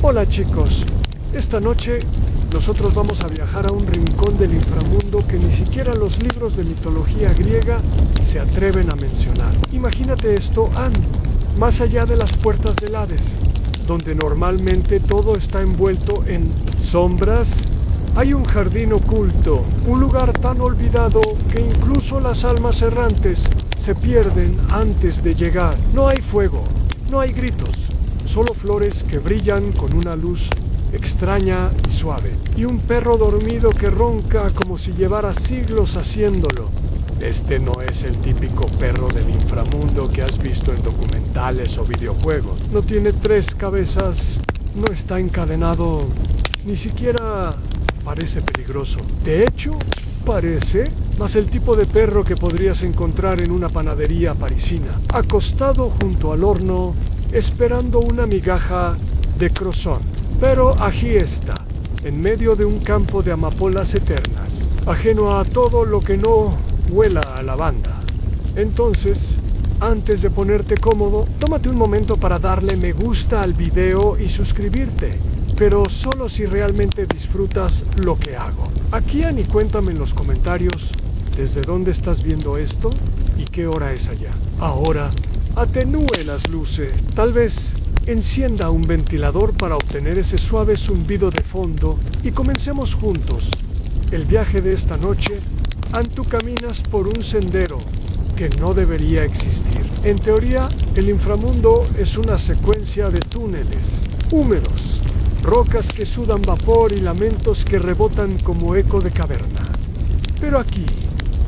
Hola chicos, esta noche nosotros vamos a viajar a un rincón del inframundo que ni siquiera los libros de mitología griega se atreven a mencionar. Imagínate esto, más allá de las puertas del Hades, donde normalmente todo está envuelto en sombras, hay un jardín oculto, un lugar tan olvidado que incluso las almas errantes se pierden antes de llegar. No hay fuego, no hay gritos, solo flores que brillan con una luz extraña y suave, y un perro dormido que ronca como si llevara siglos haciéndolo. Este no es el típico perro del inframundo que has visto en documentales o videojuegos. No tiene 3 cabezas, no está encadenado, ni siquiera parece peligroso. De hecho, parece más el tipo de perro que podrías encontrar en una panadería parisina, acostado junto al horno, esperando una migaja de croissant. Pero allí está, en medio de un campo de amapolas eternas, ajeno a todo lo que no huela a lavanda. Entonces, antes de ponerte cómodo, tómate un momento para darle me gusta al video y suscribirte, pero solo si realmente disfrutas lo que hago. Aquí y cuéntame en los comentarios desde dónde estás viendo esto y qué hora es allá. Ahora, atenúe las luces, tal vez encienda un ventilador para obtener ese suave zumbido de fondo y comencemos juntos el viaje de esta noche. Tú caminas por un sendero que no debería existir. En teoría, el inframundo es una secuencia de túneles húmedos, rocas que sudan vapor y lamentos que rebotan como eco de caverna. Pero aquí,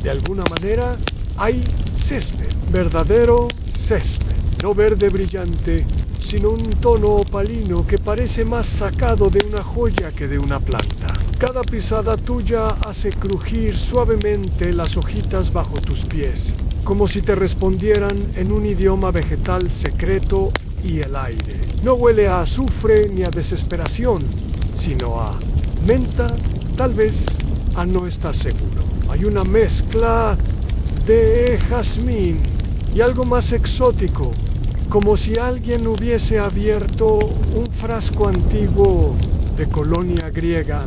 de alguna manera, hay césped, verdadero césped, no verde brillante, sino un tono opalino que parece más sacado de una joya que de una planta. Cada pisada tuya hace crujir suavemente las hojitas bajo tus pies, como si te respondieran en un idioma vegetal secreto y el aire. No huele a azufre ni a desesperación, sino a menta, tal vez no estás seguro. Hay una mezcla de jazmín y algo más exótico, como si alguien hubiese abierto un frasco antiguo de colonia griega.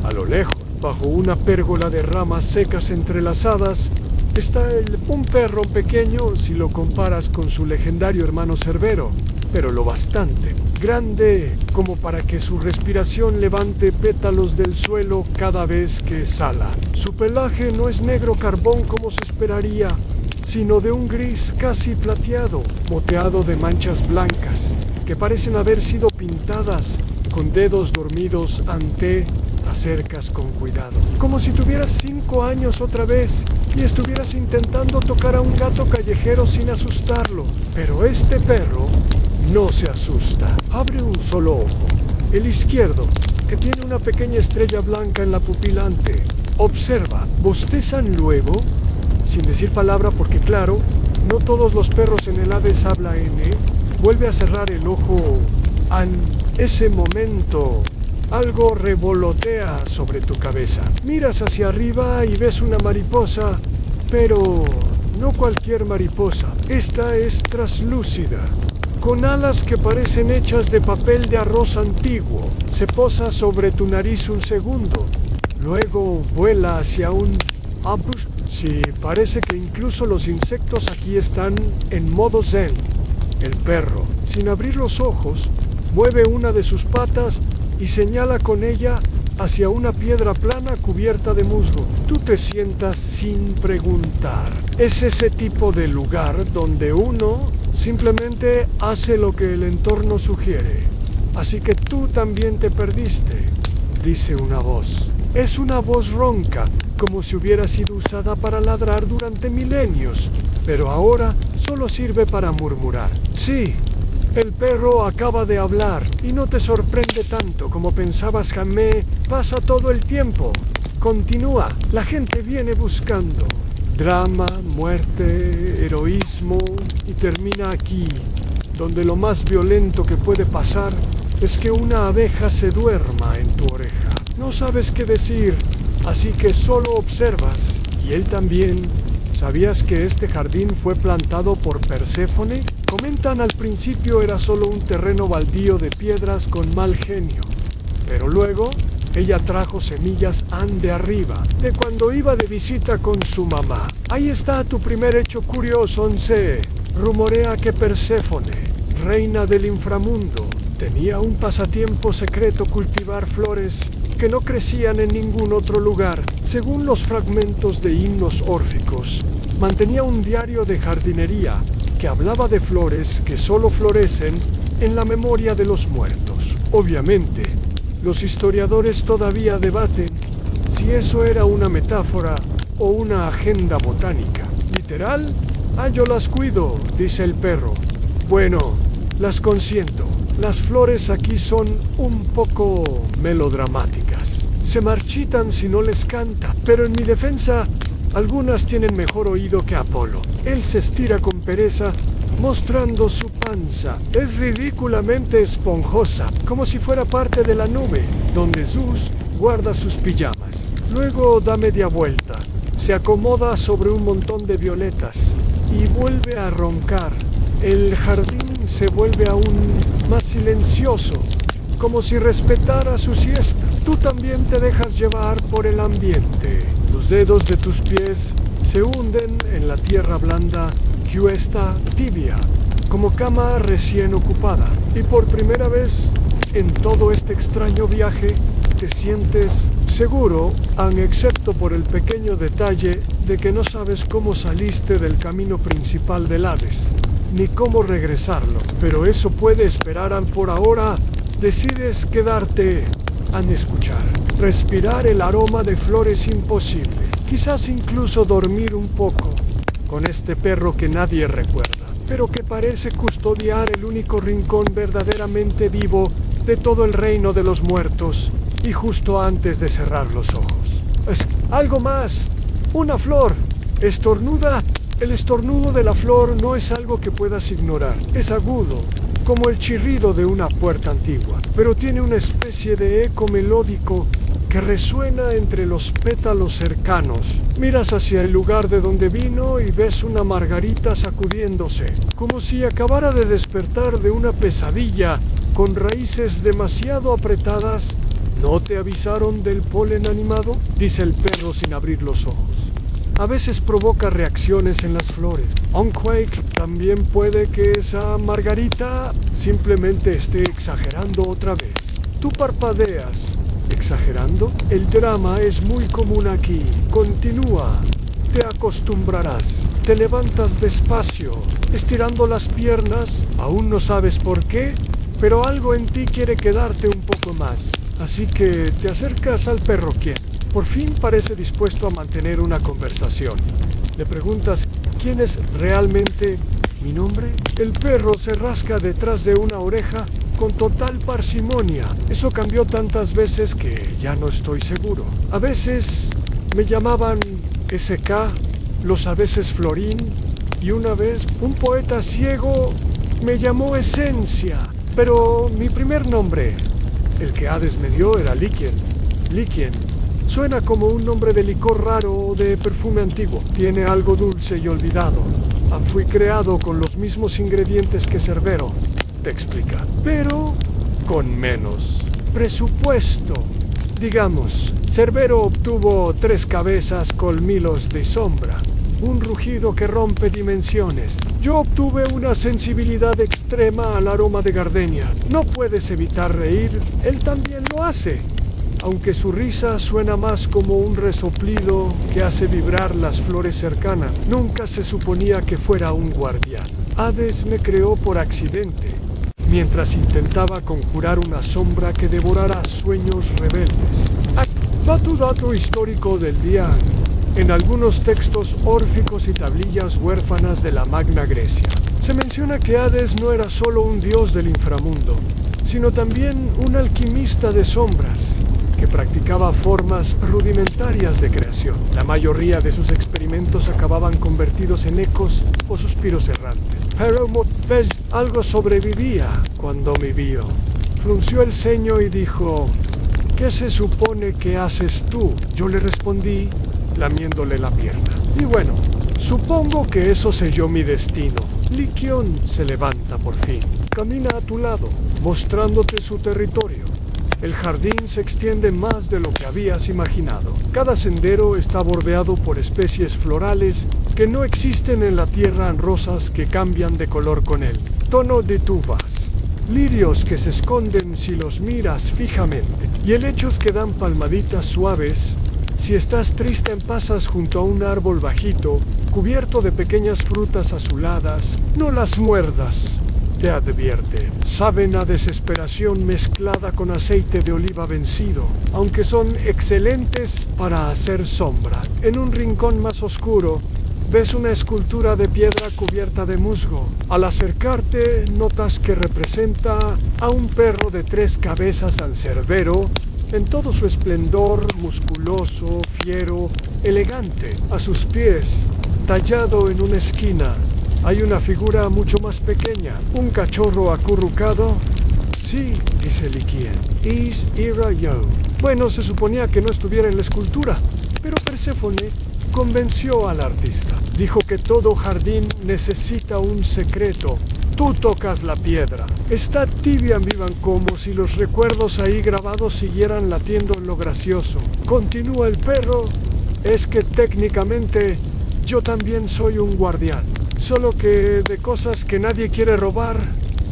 A lo lejos, bajo una pérgola de ramas secas entrelazadas, está un perro pequeño si lo comparas con su legendario hermano Cerbero, pero lo bastante grande como para que su respiración levante pétalos del suelo cada vez que exhala. Su pelaje no es negro carbón como se esperaría, sino de un gris casi plateado, moteado de manchas blancas, que parecen haber sido pintadas con dedos dormidos ante acercas con cuidado, como si tuvieras 5 años otra vez y estuvieras intentando tocar a un gato callejero sin asustarlo. Pero este perro no se asusta. Abre un solo ojo, el izquierdo, que tiene una pequeña estrella blanca en la pupilante. Observa, bostezan luego, sin decir palabra porque claro, no todos los perros en el Hades hablan. Vuelve a cerrar el ojo. En ese momento, algo revolotea sobre tu cabeza. Miras hacia arriba y ves una mariposa, pero no cualquier mariposa. Esta es traslúcida, con alas que parecen hechas de papel de arroz antiguo. Se posa sobre tu nariz un segundo, luego vuela hacia un arbusto. Sí, parece que incluso los insectos aquí están en modo zen. El perro, sin abrir los ojos, mueve una de sus patas y señala con ella hacia una piedra plana cubierta de musgo. Tú te sientas sin preguntar. Es ese tipo de lugar donde uno simplemente hace lo que el entorno sugiere. Así que tú también te perdiste, dice una voz. Es una voz ronca, como si hubiera sido usada para ladrar durante milenios, pero ahora solo sirve para murmurar. Sí, el perro acaba de hablar y no te sorprende tanto como pensabas, Jamé. Pasa todo el tiempo. Continúa. La gente viene buscando drama, muerte, heroísmo y termina aquí, donde lo más violento que puede pasar es que una abeja se duerma en tu oreja. No sabes qué decir, así que solo observas. Y él también. ¿Sabías que este jardín fue plantado por Perséfone? Comentan al principio era solo un terreno baldío de piedras con mal genio, pero luego ella trajo semillas ande arriba, de cuando iba de visita con su mamá. Ahí está tu primer hecho curioso, Once. Rumorea que Perséfone, reina del inframundo, tenía un pasatiempo secreto: cultivar flores que no crecían en ningún otro lugar. Según los fragmentos de himnos órficos, mantenía un diario de jardinería que hablaba de flores que solo florecen en la memoria de los muertos. Obviamente, los historiadores todavía debaten si eso era una metáfora o una agenda botánica. ¿Literal? Ah, yo las cuido, dice el perro. Bueno, las consiento. Las flores aquí son un poco melodramáticas. Se marchitan si no les canta, pero en mi defensa, algunas tienen mejor oído que Apolo. Él se estira con pereza, mostrando su panza. Es ridículamente esponjosa, como si fuera parte de la nube, donde Zeus guarda sus pijamas. Luego da media vuelta, se acomoda sobre un montón de violetas y vuelve a roncar. El jardín se vuelve aún más silencioso, como si respetara su siesta. Tú también te dejas llevar por el ambiente. Los dedos de tus pies se hunden en la tierra blanda que está tibia, como cama recién ocupada. Y por primera vez en todo este extraño viaje te sientes seguro, excepto por el pequeño detalle de que no sabes cómo saliste del camino principal del Hades, ni cómo regresarlo. Pero eso puede esperar. Por ahora decides quedarte a escuchar. Respirar el aroma de flores imposible. Quizás incluso dormir un poco con este perro que nadie recuerda, pero que parece custodiar el único rincón verdaderamente vivo de todo el reino de los muertos. Y justo antes de cerrar los ojos, algo más, una flor. Estornuda. El estornudo de la flor no es algo que puedas ignorar. Es agudo, como el chirrido de una puerta antigua, pero tiene una especie de eco melódico que resuena entre los pétalos cercanos. Miras hacia el lugar de donde vino y ves una margarita sacudiéndose, como si acabara de despertar de una pesadilla, con raíces demasiado apretadas. ¿No te avisaron del polen animado?, dice el perro sin abrir los ojos. A veces provoca reacciones en las flores. Aunque también puede que esa margarita simplemente esté exagerando otra vez. Tú parpadeas. ¿Exagerando? El drama es muy común aquí. Continúa. Te acostumbrarás. Te levantas despacio, estirando las piernas. Aún no sabes por qué, pero algo en ti quiere quedarte un poco más. Así que te acercas al perro, quien por fin parece dispuesto a mantener una conversación. Le preguntas: ¿quién es realmente mi nombre? El perro se rasca detrás de una oreja con total parsimonia. Eso cambió tantas veces que ya no estoy seguro. A veces me llamaban SK, los a veces Florín, y una vez un poeta ciego me llamó Esencia. Pero mi primer nombre, el que Hades me dio, era Líquien. Líquien suena como un nombre de licor raro o de perfume antiguo. Tiene algo dulce y olvidado. Fui creado con los mismos ingredientes que Cerbero, te explica, pero con menos presupuesto. Digamos, Cerbero obtuvo 3 cabezas, colmillos de sombra, un rugido que rompe dimensiones. Yo obtuve una sensibilidad extrema al aroma de gardenia. No puedes evitar reír, él también lo hace, aunque su risa suena más como un resoplido que hace vibrar las flores cercanas. Nunca se suponía que fuera un guardián. Hades me creó por accidente, mientras intentaba conjurar una sombra que devorara sueños rebeldes. Va tu dato histórico del día. En algunos textos órficos y tablillas huérfanas de la Magna Grecia, se menciona que Hades no era solo un dios del inframundo, sino también un alquimista de sombras, que practicaba formas rudimentarias de creación. La mayoría de sus experimentos acababan convertidos en ecos o suspiros errantes. Pero, ¿ves? Algo sobrevivía cuando me vio. Frunció el ceño y dijo: ¿qué se supone que haces tú? Yo le respondí, lamiéndole la pierna: y bueno, supongo que eso selló mi destino. Li Qian se levanta por fin. Camina a tu lado, mostrándote su territorio. El jardín se extiende más de lo que habías imaginado. Cada sendero está bordeado por especies florales que no existen en la tierra, en rosas que cambian de color con el tono de tubas, lirios que se esconden si los miras fijamente, y helechos que dan palmaditas suaves. Si estás triste, pasas junto a un árbol bajito, cubierto de pequeñas frutas azuladas. No las muerdas, te advierte. Saben a desesperación mezclada con aceite de oliva vencido, aunque son excelentes para hacer sombra. En un rincón más oscuro, ves una escultura de piedra cubierta de musgo. Al acercarte, notas que representa a un perro de 3 cabezas cancerbero, en todo su esplendor, musculoso, fiero, elegante. A sus pies, tallado en una esquina, hay una figura mucho más pequeña, un cachorro acurrucado. Sí, dice Li Qian, is era yo. Bueno, se suponía que no estuviera en la escultura, pero Perséfone convenció al artista. Dijo que todo jardín necesita un secreto. Tú tocas la piedra. Está tibia, vivan, como si los recuerdos ahí grabados siguieran latiendo en lo gracioso. Continúa el perro. Es que técnicamente yo también soy un guardián. Solo que de cosas que nadie quiere robar.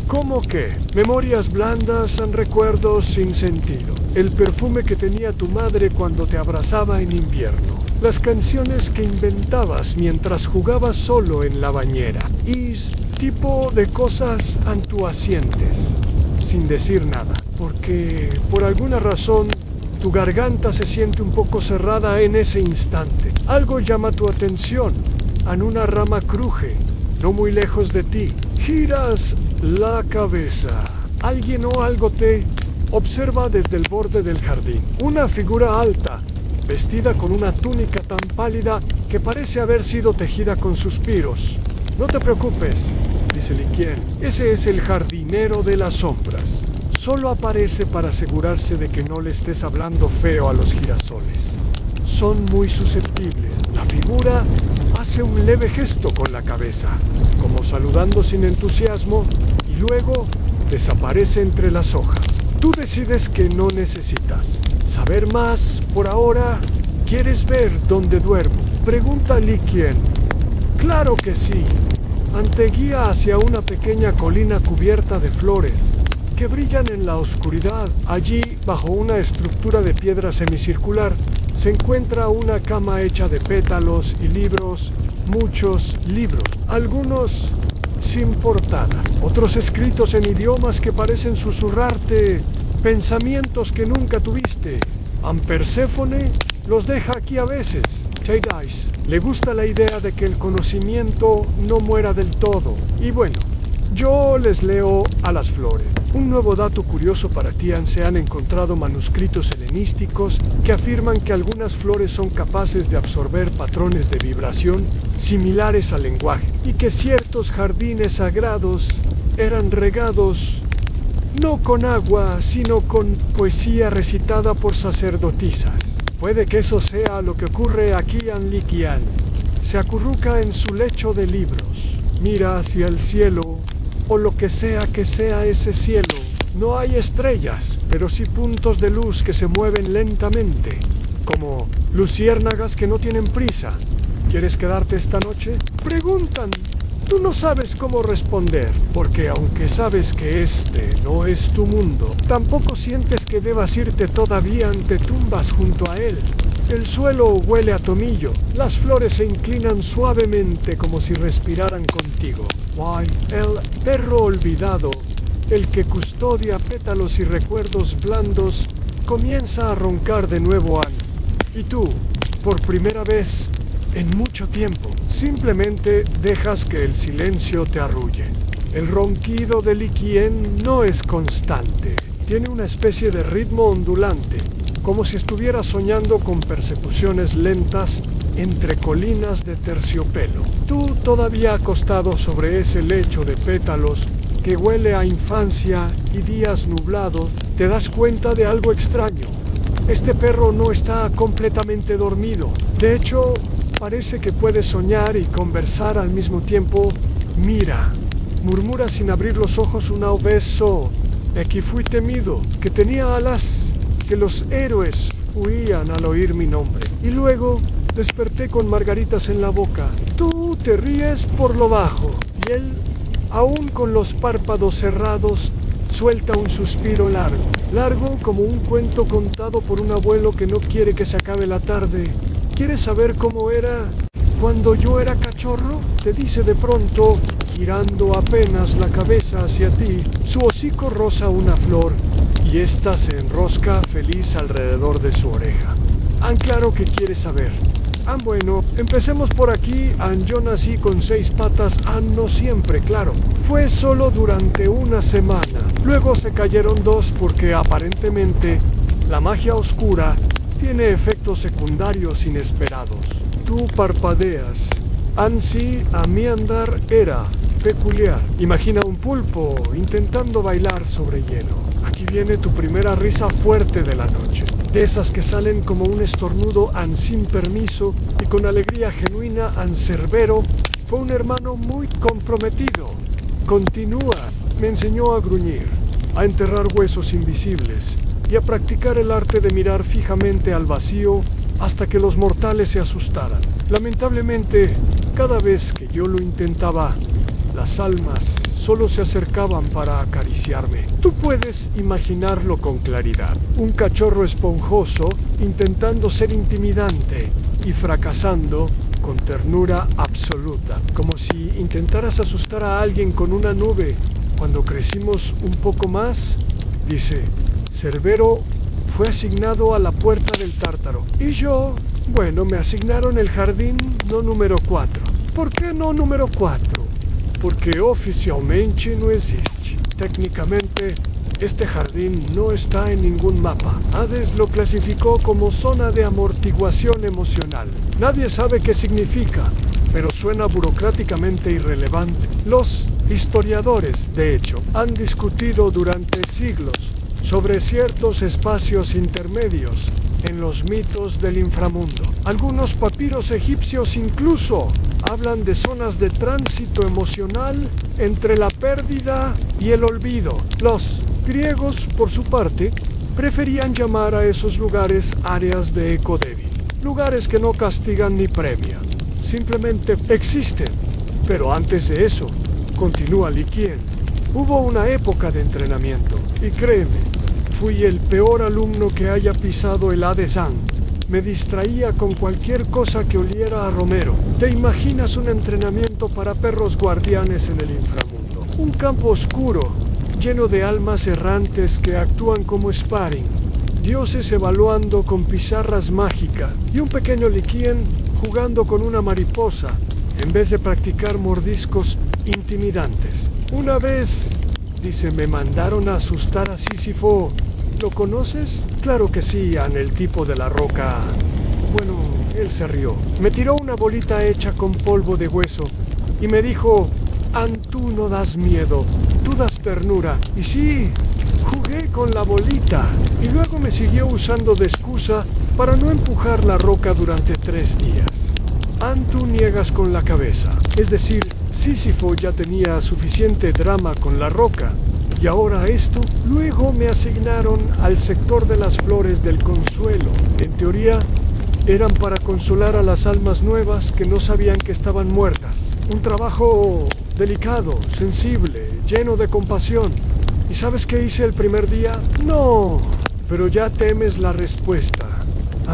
¿Cómo qué? Memorias blandas, recuerdos sin sentido. El perfume que tenía tu madre cuando te abrazaba en invierno. Las canciones que inventabas mientras jugabas solo en la bañera. Y tipo de cosas antuasientes, sin decir nada. Porque por alguna razón tu garganta se siente un poco cerrada en ese instante. Algo llama tu atención. En una rama cruje, no muy lejos de ti. Giras la cabeza. Alguien o algo te observa desde el borde del jardín. Una figura alta, vestida con una túnica tan pálida que parece haber sido tejida con suspiros. No te preocupes, dice Li Qian. Ese es el jardinero de las sombras. Solo aparece para asegurarse de que no le estés hablando feo a los girasoles. Son muy susceptibles. La figura hace un leve gesto con la cabeza, como saludando sin entusiasmo, y luego desaparece entre las hojas. Tú decides que no necesitas saber más por ahora. ¿Quieres ver dónde duermo? Pregunta Li Qian. Claro que sí. Anteguía hacia una pequeña colina cubierta de flores que brillan en la oscuridad. Allí, bajo una estructura de piedra semicircular, se encuentra una cama hecha de pétalos y libros, muchos libros, algunos sin portada, otros escritos en idiomas que parecen susurrarte pensamientos que nunca tuviste. Perséfone los deja aquí a veces. Teidais le gusta la idea de que el conocimiento no muera del todo. Y bueno, yo les leo a las flores. Un nuevo dato curioso para ti: se han encontrado manuscritos helenísticos que afirman que algunas flores son capaces de absorber patrones de vibración similares al lenguaje, y que ciertos jardines sagrados eran regados no con agua, sino con poesía recitada por sacerdotisas. Puede que eso sea lo que ocurre aquí en Li Qian. Se acurruca en su lecho de libros, mira hacia el cielo, o lo que sea ese cielo. No hay estrellas, pero sí puntos de luz que se mueven lentamente, como luciérnagas que no tienen prisa. ¿Quieres quedarte esta noche? Preguntan. Tú no sabes cómo responder, porque aunque sabes que este no es tu mundo, tampoco sientes que debas irte todavía ante tumbas junto a él. El suelo huele a tomillo, las flores se inclinan suavemente como si respiraran contigo. Why, el perro olvidado, el que custodia pétalos y recuerdos blandos, comienza a roncar de nuevo. Y tú, por primera vez en mucho tiempo, simplemente dejas que el silencio te arrulle. El ronquido de Li Qian no es constante, tiene una especie de ritmo ondulante, como si estuviera soñando con persecuciones lentas entre colinas de terciopelo. Tú, todavía acostado sobre ese lecho de pétalos que huele a infancia y días nublados, te das cuenta de algo extraño. Este perro no está completamente dormido. De hecho, parece que puede soñar y conversar al mismo tiempo Mira, murmura sin abrir los ojos un obeso. Aquí fui temido, que tenía alas, que los héroes huían al oír mi nombre. Y luego desperté con margaritas en la boca. Tú te ríes por lo bajo. Y él, aún con los párpados cerrados, suelta un suspiro largo. Largo como un cuento contado por un abuelo que no quiere que se acabe la tarde. ¿Quieres saber cómo era cuando yo era cachorro? Te dice de pronto, girando apenas la cabeza hacia ti. Su hocico roza una flor y ésta se enrosca feliz alrededor de su oreja. Claro que quieres saber. Bueno, empecemos por aquí. Yo nací con 6 patas. No siempre, claro. Fue solo durante una semana. Luego se cayeron 2 porque aparentemente la magia oscura tiene efectos secundarios inesperados. Tú parpadeas. Ansí, a mi andar, era peculiar. Imagina un pulpo intentando bailar sobre hielo. Aquí viene tu primera risa fuerte de la noche. De esas que salen como un estornudo sin permiso y con alegría genuina Cerbero fue un hermano muy comprometido. Continúa. Me enseñó a gruñir, a enterrar huesos invisibles y a practicar el arte de mirar fijamente al vacío hasta que los mortales se asustaran. Lamentablemente, cada vez que yo lo intentaba, las almas solo se acercaban para acariciarme. Tú puedes imaginarlo con claridad. Un cachorro esponjoso intentando ser intimidante y fracasando con ternura absoluta. Como si intentaras asustar a alguien con una nube. Cuando crecimos un poco más, dice, Cerbero fue asignado a la puerta del Tártaro. Y yo, bueno, me asignaron el jardín no número 4. ¿Por qué no número 4? Porque oficialmente no existe. Técnicamente, este jardín no está en ningún mapa. Hades lo clasificó como zona de amortiguación emocional. Nadie sabe qué significa, pero suena burocráticamente irrelevante. Los historiadores, de hecho, han discutido durante siglos sobre ciertos espacios intermedios en los mitos del inframundo. Algunos papiros egipcios incluso hablan de zonas de tránsito emocional entre la pérdida y el olvido. Los griegos, por su parte, preferían llamar a esos lugares áreas de eco débil. Lugares que no castigan ni premian, simplemente existen. Pero antes de eso, continúa Liquien, hubo una época de entrenamiento. Y créeme, fui el peor alumno que haya pisado el Hadesán. Me distraía con cualquier cosa que oliera a romero. ¿Te imaginas un entrenamiento para perros guardianes en el inframundo? Un campo oscuro, lleno de almas errantes que actúan como sparring. Dioses evaluando con pizarras mágicas y un pequeño Liquien jugando con una mariposa en vez de practicar mordiscos intimidantes. Una vez, dice, me mandaron a asustar a Sísifo. ¿Lo conoces? Claro que sí, el tipo de la roca. Bueno, él se rió. Me tiró una bolita hecha con polvo de hueso y me dijo, tú no das miedo, tú das ternura. Y sí, jugué con la bolita y luego me siguió usando de excusa para no empujar la roca durante 3 días. Tú niegas con la cabeza. Es decir, Sísifo ya tenía suficiente drama con la roca. Y ahora esto. Luego me asignaron al sector de las flores del consuelo. En teoría, eran para consolar a las almas nuevas que no sabían que estaban muertas. Un trabajo delicado, sensible, lleno de compasión. ¿Y sabes qué hice el primer día? No, pero ya temes la respuesta.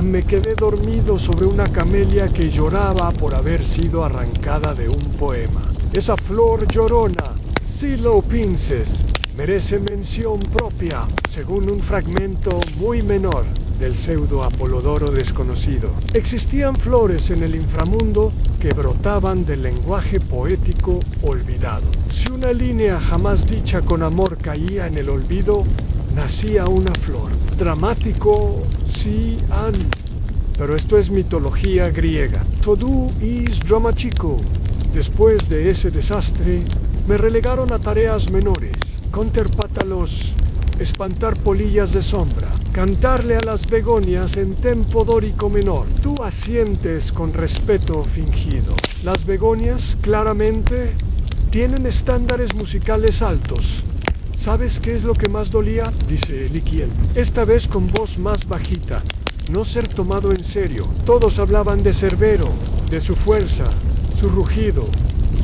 Me quedé dormido sobre una camelia que lloraba por haber sido arrancada de un poema. Esa flor llorona, si lo pinces, merece mención propia, según un fragmento muy menor del pseudo Apolodoro desconocido. Existían flores en el inframundo que brotaban del lenguaje poético olvidado. Si una línea jamás dicha con amor caía en el olvido, nacía una flor. Dramático, sí, pero esto es mitología griega. Todo is dramatico. Después de ese desastre, me relegaron a tareas menores. Conter pátalos, espantar polillas de sombra, cantarle a las begonias en tempo dórico menor. Tú asientes con respeto fingido. Las begonias, claramente, Tienen estándares musicales altos. ¿Sabes qué es lo que más dolía? Dice Liquien, esta vez con voz más bajita. No ser tomado en serio. Todos hablaban de Cerbero, de su fuerza, su rugido,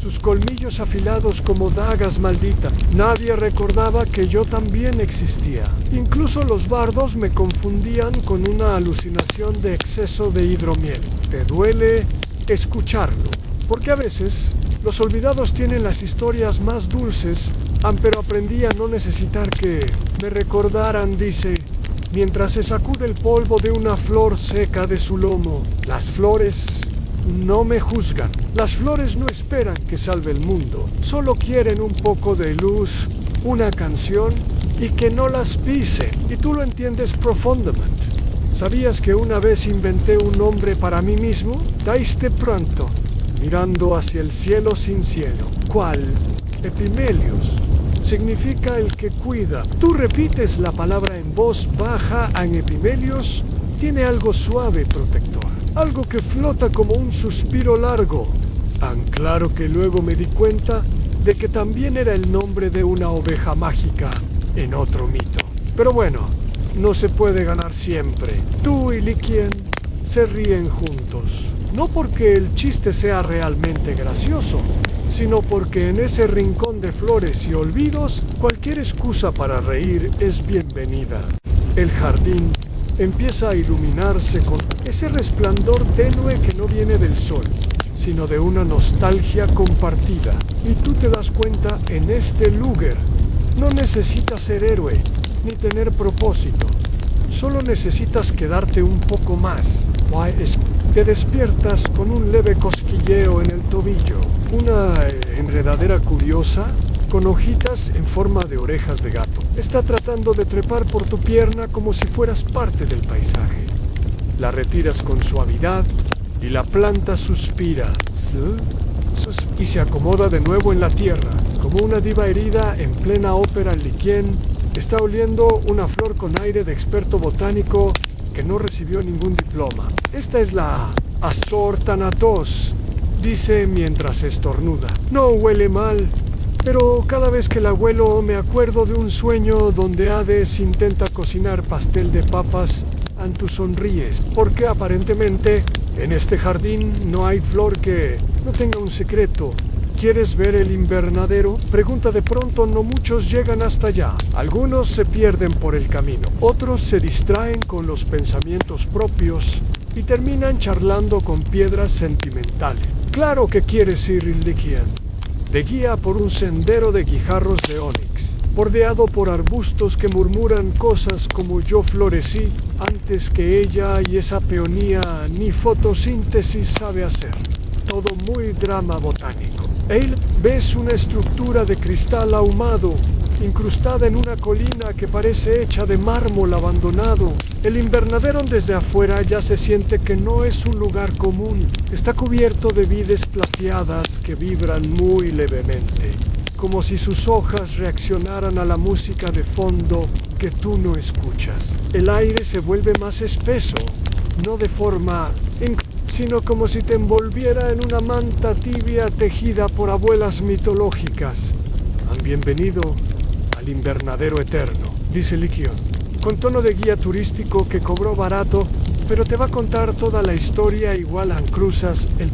sus colmillos afilados como dagas malditas. Nadie recordaba que yo también existía. Incluso los bardos me confundían con una alucinación de exceso de hidromiel. ¿Te duele escucharlo? Porque a veces los olvidados tienen las historias más dulces, pero aprendí a no necesitar que me recordaran, dice, mientras se sacude el polvo de una flor seca de su lomo. Las flores no me juzgan. Las flores no esperan que salve el mundo. Solo quieren un poco de luz, una canción y que no las pisen. Y tú lo entiendes profundamente. ¿Sabías que una vez inventé un nombre para mí mismo? Caíste pronto, mirando hacia el cielo sin cielo. ¿Cuál? Epimelios. Significa el que cuida. Tú repites la palabra en voz baja en Epimelios. Tiene algo suave protector. Algo que flota como un suspiro largo. Tan claro que luego me di cuenta de que también era el nombre de una oveja mágica en otro mito. Pero bueno, no se puede ganar siempre. Tú y Liquien se ríen juntos. No porque el chiste sea realmente gracioso, sino porque en ese rincón de flores y olvidos, cualquier excusa para reír es bienvenida. El jardín empieza a iluminarse con ese resplandor tenue que no viene del sol, sino de una nostalgia compartida. Y tú te das cuenta, en este lugar, no necesitas ser héroe, ni tener propósito. Solo necesitas quedarte un poco más. Te despiertas con un leve cosquilleo en el tobillo, una enredadera curiosa con hojitas en forma de orejas de gato. Está tratando de trepar por tu pierna como si fueras parte del paisaje. La retiras con suavidad y la planta suspira y se acomoda de nuevo en la tierra. Como una diva herida en plena ópera, Liquien está oliendo una flor con aire de experto botánico que no recibió ningún diploma. Esta es la Astor Thanatos, dice mientras estornuda. No huele mal, pero cada vez que la huelo me acuerdo de un sueño donde Hades intenta cocinar pastel de papas y tú sonríes, porque aparentemente en este jardín no hay flor que no tenga un secreto. ¿Quieres ver el invernadero? Pregunta de pronto. No muchos llegan hasta allá. Algunos se pierden por el camino. Otros se distraen con los pensamientos propios y terminan charlando con piedras sentimentales. Claro que quieres ir, Liquien. De guía por un sendero de guijarros de ónix, bordeado por arbustos que murmuran cosas como yo florecí antes que ella y esa peonía ni fotosíntesis sabe hacer. Todo muy drama botánico. Ves una estructura de cristal ahumado, incrustada en una colina que parece hecha de mármol abandonado. El invernadero desde afuera ya se siente que no es un lugar común. Está cubierto de vides plateadas que vibran muy levemente, como si sus hojas reaccionaran a la música de fondo que tú no escuchas. El aire se vuelve más espeso, no de forma sino como si te envolviera en una manta tibia tejida por abuelas mitológicas. Bienvenido al invernadero eterno, dice Liquien, con tono de guía turístico que cobró barato, pero te va a contar toda la historia igual a cruzas el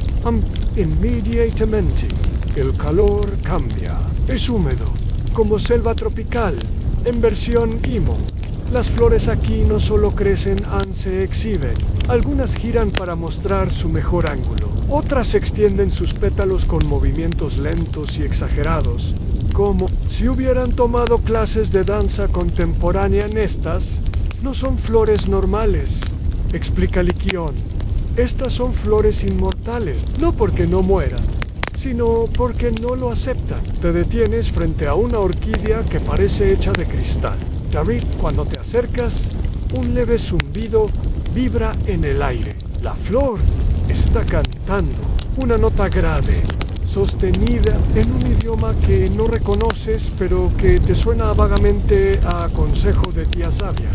inmediatamente. El calor cambia, es húmedo, como selva tropical, en versión emo. Las flores aquí no solo crecen, se exhiben. Algunas giran para mostrar su mejor ángulo. Otras extienden sus pétalos con movimientos lentos y exagerados, como si hubieran tomado clases de danza contemporánea en estas. No son flores normales, explica Liquien. Estas son flores inmortales, no porque no mueran, sino porque no lo aceptan. Te detienes frente a una orquídea que parece hecha de cristal. David, cuando te acercas, un leve zumbido vibra en el aire. La flor está cantando una nota grave, sostenida en un idioma que no reconoces, pero que te suena vagamente a consejo de tía sabia.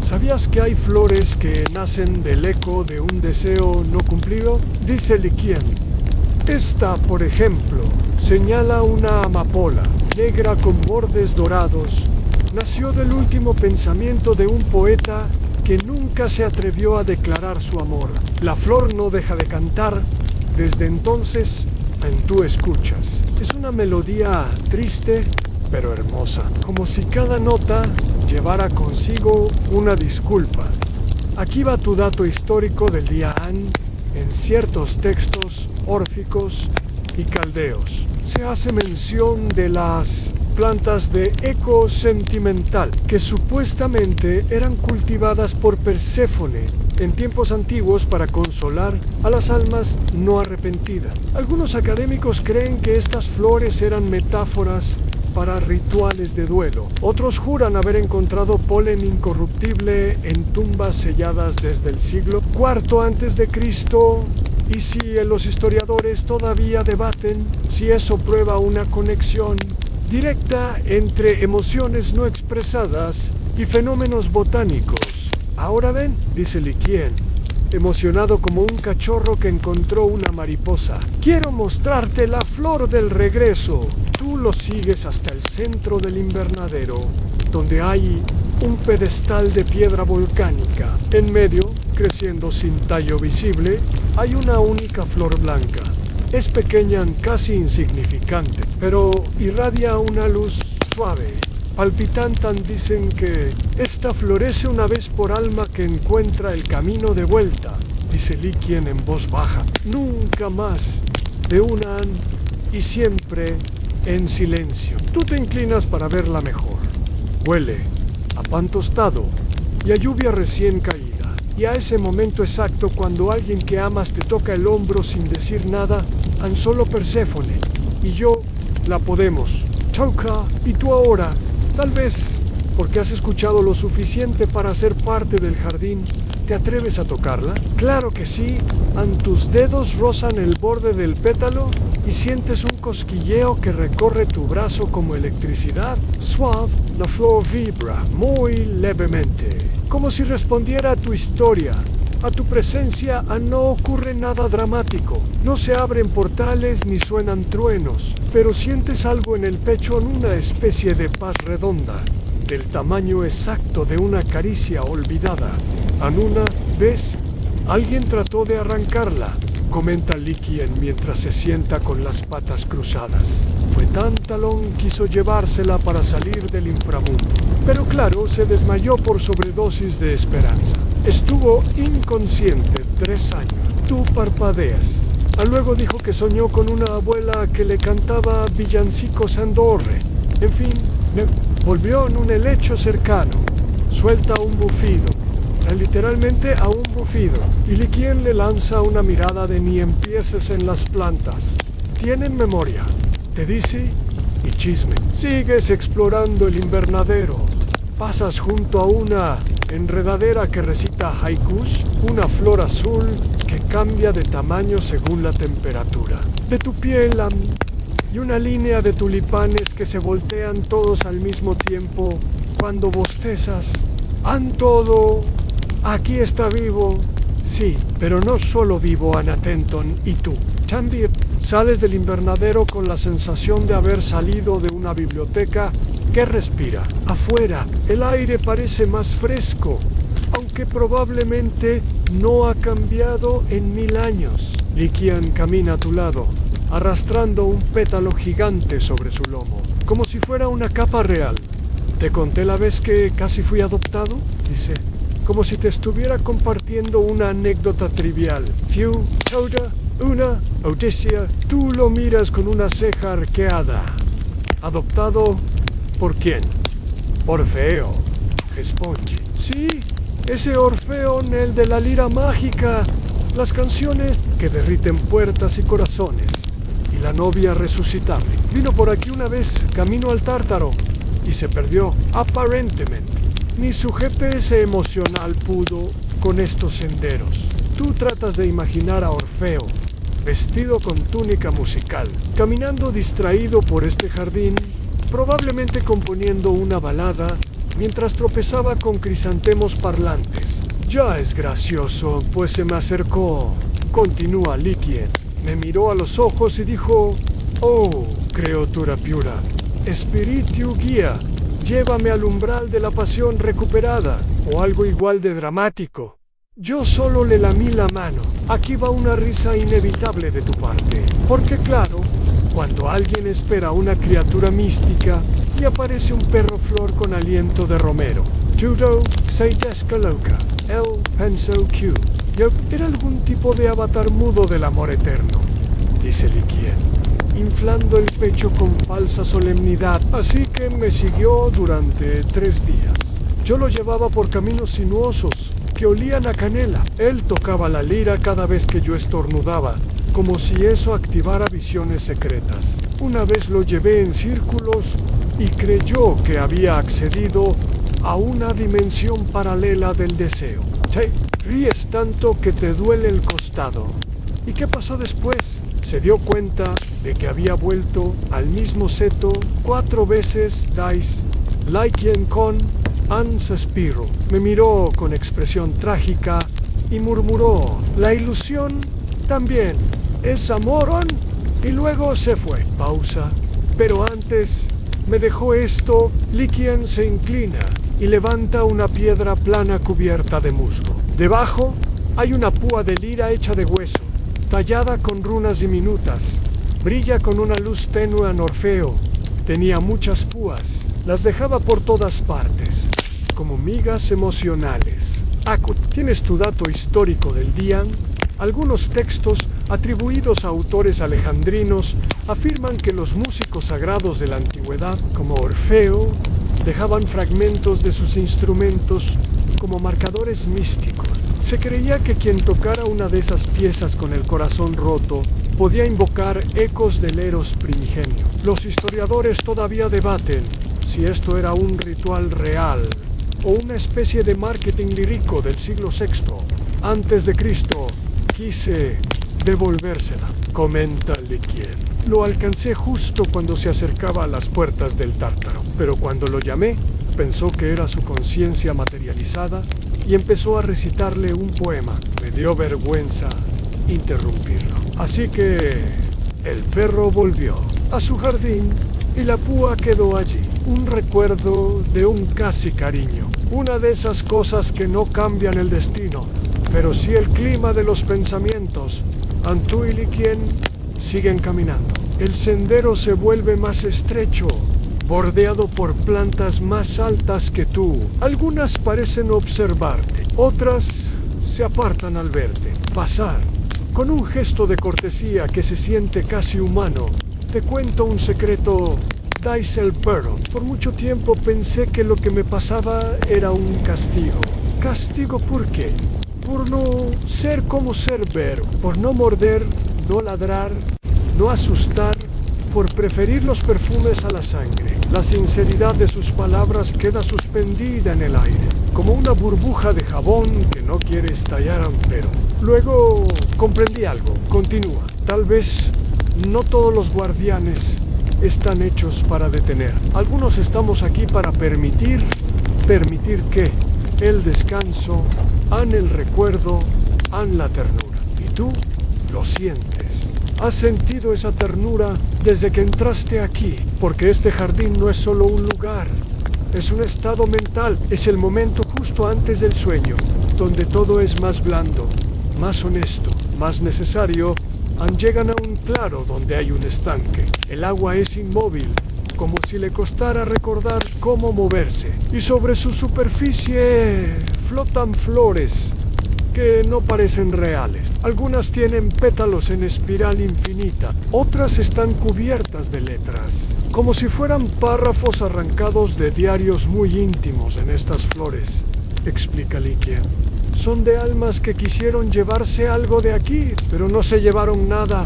¿Sabías que hay flores que nacen del eco de un deseo no cumplido? Dice Liquien. Esta, por ejemplo, señala una amapola, negra con bordes dorados. Nació del último pensamiento de un poeta que nunca se atrevió a declarar su amor. La flor no deja de cantar. Desde entonces, en Tú Escuchas. Es una melodía triste, pero hermosa, como si cada nota llevara consigo una disculpa. Aquí va tu dato histórico del día An. En ciertos textos órficos y caldeos se hace mención de las plantas de eco sentimental, que supuestamente eran cultivadas por Perséfone en tiempos antiguos para consolar a las almas no arrepentidas. Algunos académicos creen que estas flores eran metáforas para rituales de duelo. Otros juran haber encontrado polen incorruptible en tumbas selladas desde el siglo IV a.C. Y si los historiadores todavía debaten si eso prueba una conexión directa entre emociones no expresadas y fenómenos botánicos. Ahora ven, dice Liquien, emocionado como un cachorro que encontró una mariposa. Quiero mostrarte la flor del regreso. Tú lo sigues hasta el centro del invernadero, donde hay un pedestal de piedra volcánica. En medio, creciendo sin tallo visible, hay una única flor blanca. Es pequeña, casi insignificante, pero irradia una luz suave. Palpitantan dicen que esta florece una vez por alma que encuentra el camino de vuelta, dice Liquien en voz baja. Nunca más, de una y siempre en silencio. Tú te inclinas para verla mejor. Huele a pan tostado y a lluvia recién caída. Y a ese momento exacto cuando alguien que amas te toca el hombro sin decir nada, tan solo Perséfone y yo la podemos. Chauca, y tú ahora, tal vez, porque has escuchado lo suficiente para ser parte del jardín, ¿te atreves a tocarla? Claro que sí. Tus dedos rozan el borde del pétalo y sientes un cosquilleo que recorre tu brazo como electricidad. Suave, la flor vibra muy levemente, como si respondiera a tu historia. A tu presencia no ocurre nada dramático. No se abren portales ni suenan truenos, pero sientes algo en el pecho en una especie de paz redonda, del tamaño exacto de una caricia olvidada. Anuna, ¿ves? Alguien trató de arrancarla, comenta Liquien mientras se sienta con las patas cruzadas. Fue tan talón quiso llevársela para salir del inframundo. Pero claro, se desmayó por sobredosis de esperanza. Estuvo inconsciente 3 años. Tú parpadeas. Luego dijo que soñó con una abuela que le cantaba villancicos andorre. En fin, volvió en un helecho cercano. Suelta un bufido. Literalmente a un bufido. Y Liquien le lanza una mirada de ni empieces en las plantas. Tienen memoria. Te dice y chisme. Sigues explorando el invernadero. Pasas junto a una enredadera que recita haikus, una flor azul que cambia de tamaño según la temperatura de tu piel, y una línea de tulipanes que se voltean todos al mismo tiempo cuando bostezas. Todo aquí está vivo. Sí, pero no solo vivo, Anatenton y tú. También sales del invernadero con la sensación de haber salido de una biblioteca que respira. Afuera, el aire parece más fresco, aunque probablemente no ha cambiado en 1000 años. Liquien camina a tu lado, arrastrando un pétalo gigante sobre su lomo, como si fuera una capa real. ¿Te conté la vez que casi fui adoptado? Dice, como si te estuviera compartiendo una anécdota trivial. Fiu, toda, una, Odisea, tú lo miras con una ceja arqueada. ¿Adoptado por quién? Orfeo, responde. Sí, ese Orfeo, el de la lira mágica, las canciones que derriten puertas y corazones, y la novia resucitable. Vino por aquí una vez, camino al Tártaro, y se perdió, aparentemente. Ni su GPS emocional pudo con estos senderos. Tú tratas de imaginar a Orfeo, vestido con túnica musical, caminando distraído por este jardín, probablemente componiendo una balada, mientras tropezaba con crisantemos parlantes. Ya es gracioso, pues se me acercó, continúa Liquien, Me miró a los ojos y dijo: «Oh, criatura pura, Spiritu guía, llévame al umbral de la pasión recuperada», o algo igual de dramático. Yo solo le lamí la mano. Aquí va una risa inevitable de tu parte. Porque claro, cuando alguien espera una criatura mística y aparece un perro flor con aliento de romero. Judo se descoloca, él pensó que yo era algún tipo de avatar mudo del amor eterno, dice Liquien, inflando el pecho con falsa solemnidad. Así que me siguió durante 3 días. Yo lo llevaba por caminos sinuosos que olían a canela. Él tocaba la lira cada vez que yo estornudaba, como si eso activara visiones secretas. Una vez lo llevé en círculos y creyó que había accedido a una dimensión paralela del deseo. Te ríes tanto que te duele el costado. ¿Y qué pasó después? Se dio cuenta de que había vuelto al mismo seto 4 veces Dice, Laikien con An Suspiro. Me miró con expresión trágica y murmuró: «La ilusión también es amoron», y luego se fue. Pausa. Pero antes me dejó esto. Liquien se inclina y levanta una piedra plana cubierta de musgo. Debajo hay una púa de lira hecha de hueso, tallada con runas diminutas. Brilla con una luz tenue en Orfeo. Tenía muchas púas. Las dejaba por todas partes, como migas emocionales. Akut, ¿tienes tu dato histórico del día? Algunos textos atribuidos a autores alejandrinos afirman que los músicos sagrados de la antigüedad, como Orfeo, dejaban fragmentos de sus instrumentos como marcadores místicos. Se creía que quien tocara una de esas piezas con el corazón roto podía invocar ecos del Eros primigenio. Los historiadores todavía debaten si esto era un ritual real o una especie de marketing lírico del siglo VI antes de Cristo. Quise devolvérsela, comenta Liquien. Lo alcancé justo cuando se acercaba a las puertas del Tártaro, pero cuando lo llamé, pensó que era su conciencia materializada y empezó a recitarle un poema. Me dio vergüenza interrumpirlo. Así que el perro volvió a su jardín y la púa quedó allí. Un recuerdo de un casi cariño. Una de esas cosas que no cambian el destino, pero sí el clima de los pensamientos. Antú y Liquien siguen caminando. El sendero se vuelve más estrecho, bordeado por plantas más altas que tú. Algunas parecen observarte, otras se apartan al verte. Pasar, con un gesto de cortesía que se siente casi humano. Te cuento un secreto, Dice el perro. Por mucho tiempo pensé que lo que me pasaba era un castigo. ¿Castigo por qué? Por no ser como Cerber, por no morder, no ladrar, no asustar, por preferir los perfumes a la sangre. La sinceridad de sus palabras queda suspendida en el aire, como una burbuja de jabón que no quiere estallar ampero. Luego comprendí algo. Continúa. Tal vez no todos los guardianes están hechos para detener. Algunos estamos aquí para permitir que el descanso, el recuerdo, la ternura. Y tú lo sientes. Has sentido esa ternura desde que entraste aquí, porque este jardín no es solo un lugar, es un estado mental, es el momento justo antes del sueño, donde todo es más blando, más honesto, más necesario. Llegan a un claro donde hay un estanque. El agua es inmóvil, como si le costara recordar cómo moverse. Y sobre su superficie flotan flores que no parecen reales. Algunas tienen pétalos en espiral infinita, otras están cubiertas de letras, como si fueran párrafos arrancados de diarios muy íntimos en estas flores, explica Liquien. Son de almas que quisieron llevarse algo de aquí, pero no se llevaron nada,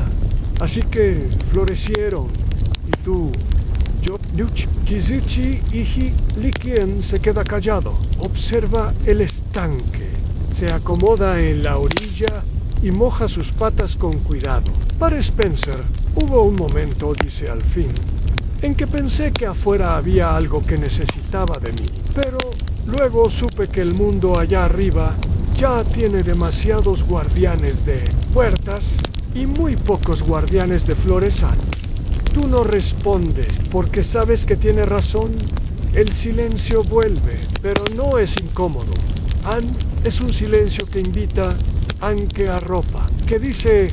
así que florecieron. Y tú, yo, Kizuchi Iji Liquien se queda callado, observa el estanque. Se acomoda en la orilla y moja sus patas con cuidado. Para Spencer, hubo un momento, dice al fin, en que pensé que afuera había algo que necesitaba de mí. Pero luego supe que el mundo allá arriba ya tiene demasiados guardianes de puertas y muy pocos guardianes de flores han. Tú no respondes porque sabes que tiene razón. El silencio vuelve, pero no es incómodo. An es un silencio que invita, an que arropa, que dice,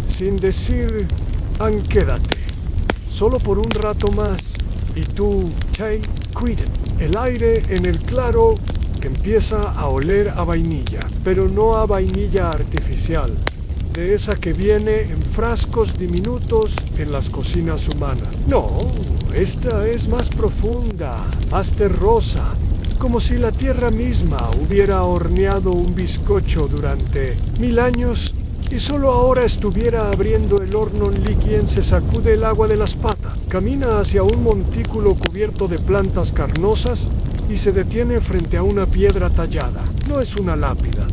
sin decir, an quédate. Solo por un rato más. Y tú, Chai, cuiden. El aire en el claro que empieza a oler a vainilla, pero no a vainilla artificial, de esa que viene en frascos diminutos en las cocinas humanas. No, esta es más profunda, más terrosa, como si la tierra misma hubiera horneado un bizcocho durante 1000 años y solo ahora estuviera abriendo el horno. Li Qian se sacude el agua de las patas, camina hacia un montículo cubierto de plantas carnosas y se detiene frente a una piedra tallada. No es una lápida,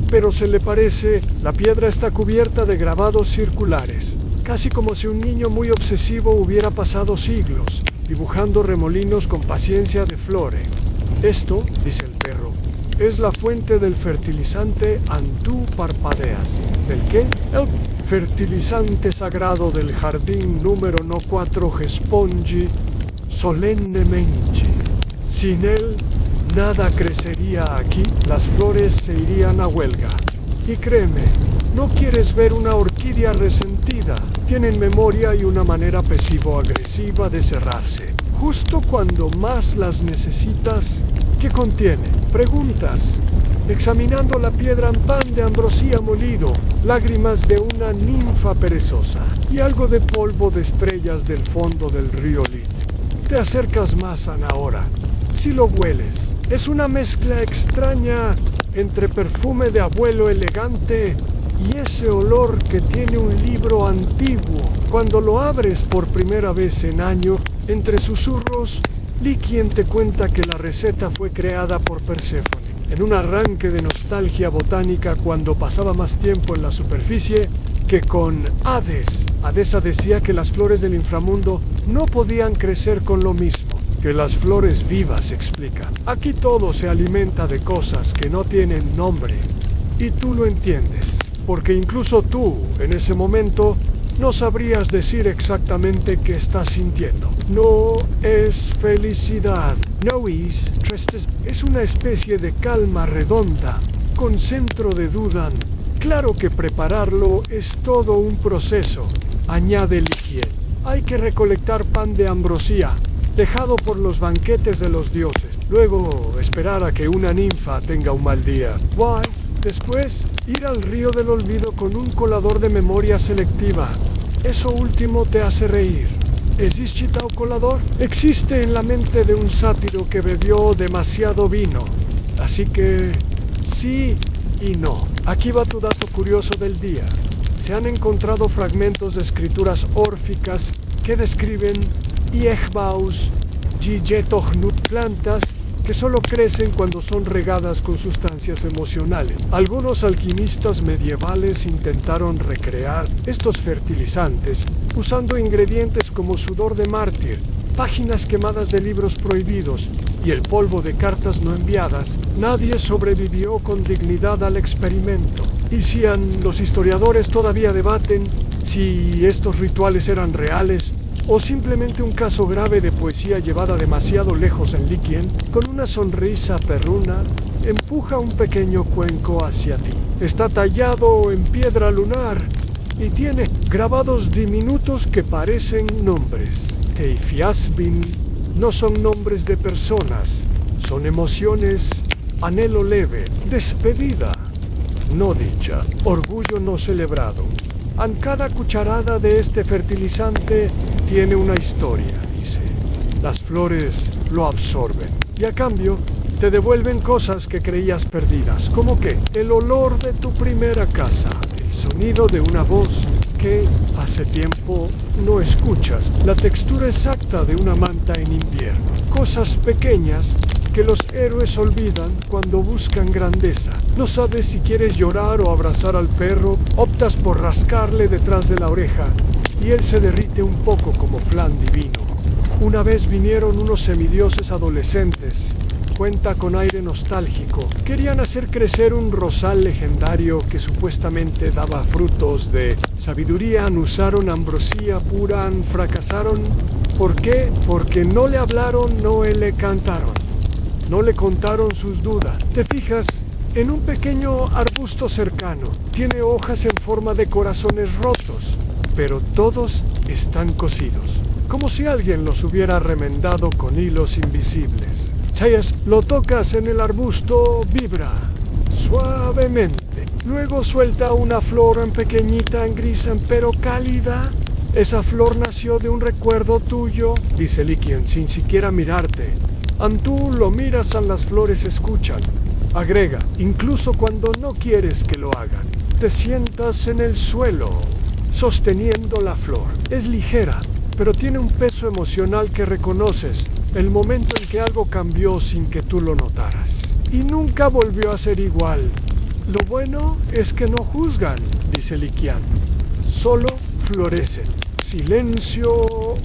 pero se le parece. La piedra está cubierta de grabados circulares, casi como si un niño muy obsesivo hubiera pasado siglos dibujando remolinos con paciencia de flore. Esto, dice el perro, es la fuente del fertilizante Antú Parpadeas. ¿Del qué? El fertilizante sagrado del jardín número no 4 Gespongi solennemente. Sin él, nada crecería aquí, las flores se irían a huelga. Y créeme, no quieres ver una orquídea resentida. Tienen memoria y una manera pasivo-agresiva de cerrarse. Justo cuando más las necesitas, ¿qué contiene? Preguntas. Examinando la piedra en pan de ambrosía molido, lágrimas de una ninfa perezosa y algo de polvo de estrellas del fondo del río Lit. Te acercas más, ahora. Si lo hueles, es una mezcla extraña entre perfume de abuelo elegante y ese olor que tiene un libro antiguo. Cuando lo abres por primera vez en año, entre susurros, Li Qian te cuenta que la receta fue creada por Perséfone, en un arranque de nostalgia botánica cuando pasaba más tiempo en la superficie que con Hades. Hadesa decía que las flores del inframundo no podían crecer con lo mismo que las flores vivas, explica. Aquí todo se alimenta de cosas que no tienen nombre. Y tú lo entiendes, porque incluso tú, en ese momento, no sabrías decir exactamente qué estás sintiendo. No es felicidad. No is tristeza. Es una especie de calma redonda, con centro de duda. Claro que prepararlo es todo un proceso, añade Li Qian. Hay que recolectar pan de ambrosía, dejado por los banquetes de los dioses. Luego, esperar a que una ninfa tenga un mal día. Why? Después, ir al río del olvido con un colador de memoria selectiva. Eso último te hace reír. ¿Existe tal colador? Existe en la mente de un sátiro que bebió demasiado vino. Así que, sí y no. Aquí va tu dato curioso del día. Se han encontrado fragmentos de escrituras órficas que describen Iechbaus, Gigetohnut, plantas que solo crecen cuando son regadas con sustancias emocionales. Algunos alquimistas medievales intentaron recrear estos fertilizantes usando ingredientes como sudor de mártir, páginas quemadas de libros prohibidos y el polvo de cartas no enviadas. Nadie sobrevivió con dignidad al experimento. Los historiadores todavía debaten si estos rituales eran reales o simplemente un caso grave de poesía llevada demasiado lejos en Li Qian. Con una sonrisa perruna, empuja un pequeño cuenco hacia ti. Está tallado en piedra lunar y tiene grabados diminutos que parecen nombres. Teifiasbin no son nombres de personas, son emociones, anhelo leve, despedida, no dicha, orgullo no celebrado. En cada cucharada de este fertilizante tiene una historia, dice. Las flores lo absorben y a cambio te devuelven cosas que creías perdidas, como que el olor de tu primera casa, el sonido de una voz que hace tiempo no escuchas, la textura exacta de una manta en invierno. Cosas pequeñas que los héroes olvidan cuando buscan grandeza. No sabes si quieres llorar o abrazar al perro, optas por rascarle detrás de la oreja y él se derrite un poco como flan divino. Una vez vinieron unos semidioses adolescentes cuenta con aire nostálgico. Querían hacer crecer un rosal legendario que supuestamente daba frutos de sabiduría. Usaron ambrosía pura, fracasaron. ¿Por qué? Porque no le hablaron, no le cantaron. No le contaron sus dudas. ¿Te fijas? En un pequeño arbusto cercano. Tiene hojas en forma de corazones rotos, pero todos están cosidos, como si alguien los hubiera remendado con hilos invisibles. Chayas, lo tocas en el arbusto, vibra suavemente. Luego suelta una flor en pequeñita, en gris, pero cálida. Esa flor nació de un recuerdo tuyo, dice Likien, sin siquiera mirarte. Tú lo miras a las flores, escuchan. Agrega, incluso cuando no quieres que lo hagan. Te sientas en el suelo, sosteniendo la flor. Es ligera, pero tiene un peso emocional que reconoces. El momento en que algo cambió sin que tú lo notaras. Y nunca volvió a ser igual. Lo bueno es que no juzgan, dice Likian. Solo florecen. Silencio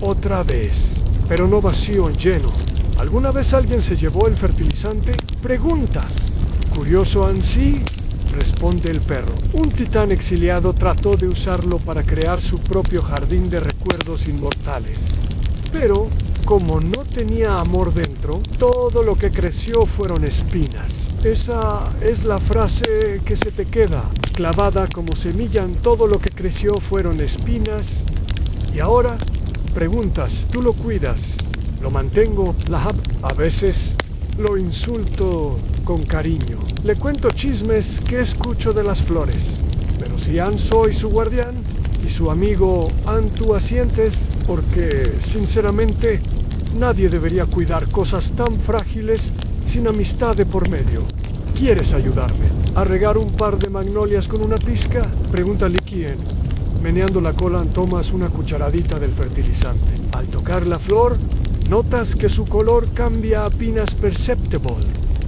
otra vez, pero no vacío en lleno. ¿Alguna vez alguien se llevó el fertilizante? Preguntas. Curioso ansí, responde el perro. Un titán exiliado trató de usarlo para crear su propio jardín de recuerdos inmortales. Pero, como no tenía amor dentro, todo lo que creció fueron espinas. Esa es la frase que se te queda, clavada como semilla. En todo lo que creció fueron espinas. Y ahora, preguntas, tú lo cuidas. Lo mantengo, a veces lo insulto con cariño. Le cuento chismes que escucho de las flores. Pero si soy su guardián y su amigo tú asientes, porque sinceramente nadie debería cuidar cosas tan frágiles sin amistad de por medio. ¿Quieres ayudarme a regar un par de magnolias con una pizca? Pregunta Likien. Meneando la cola, tomas una cucharadita del fertilizante. Al tocar la flor, notas que su color cambia apenas perceptible,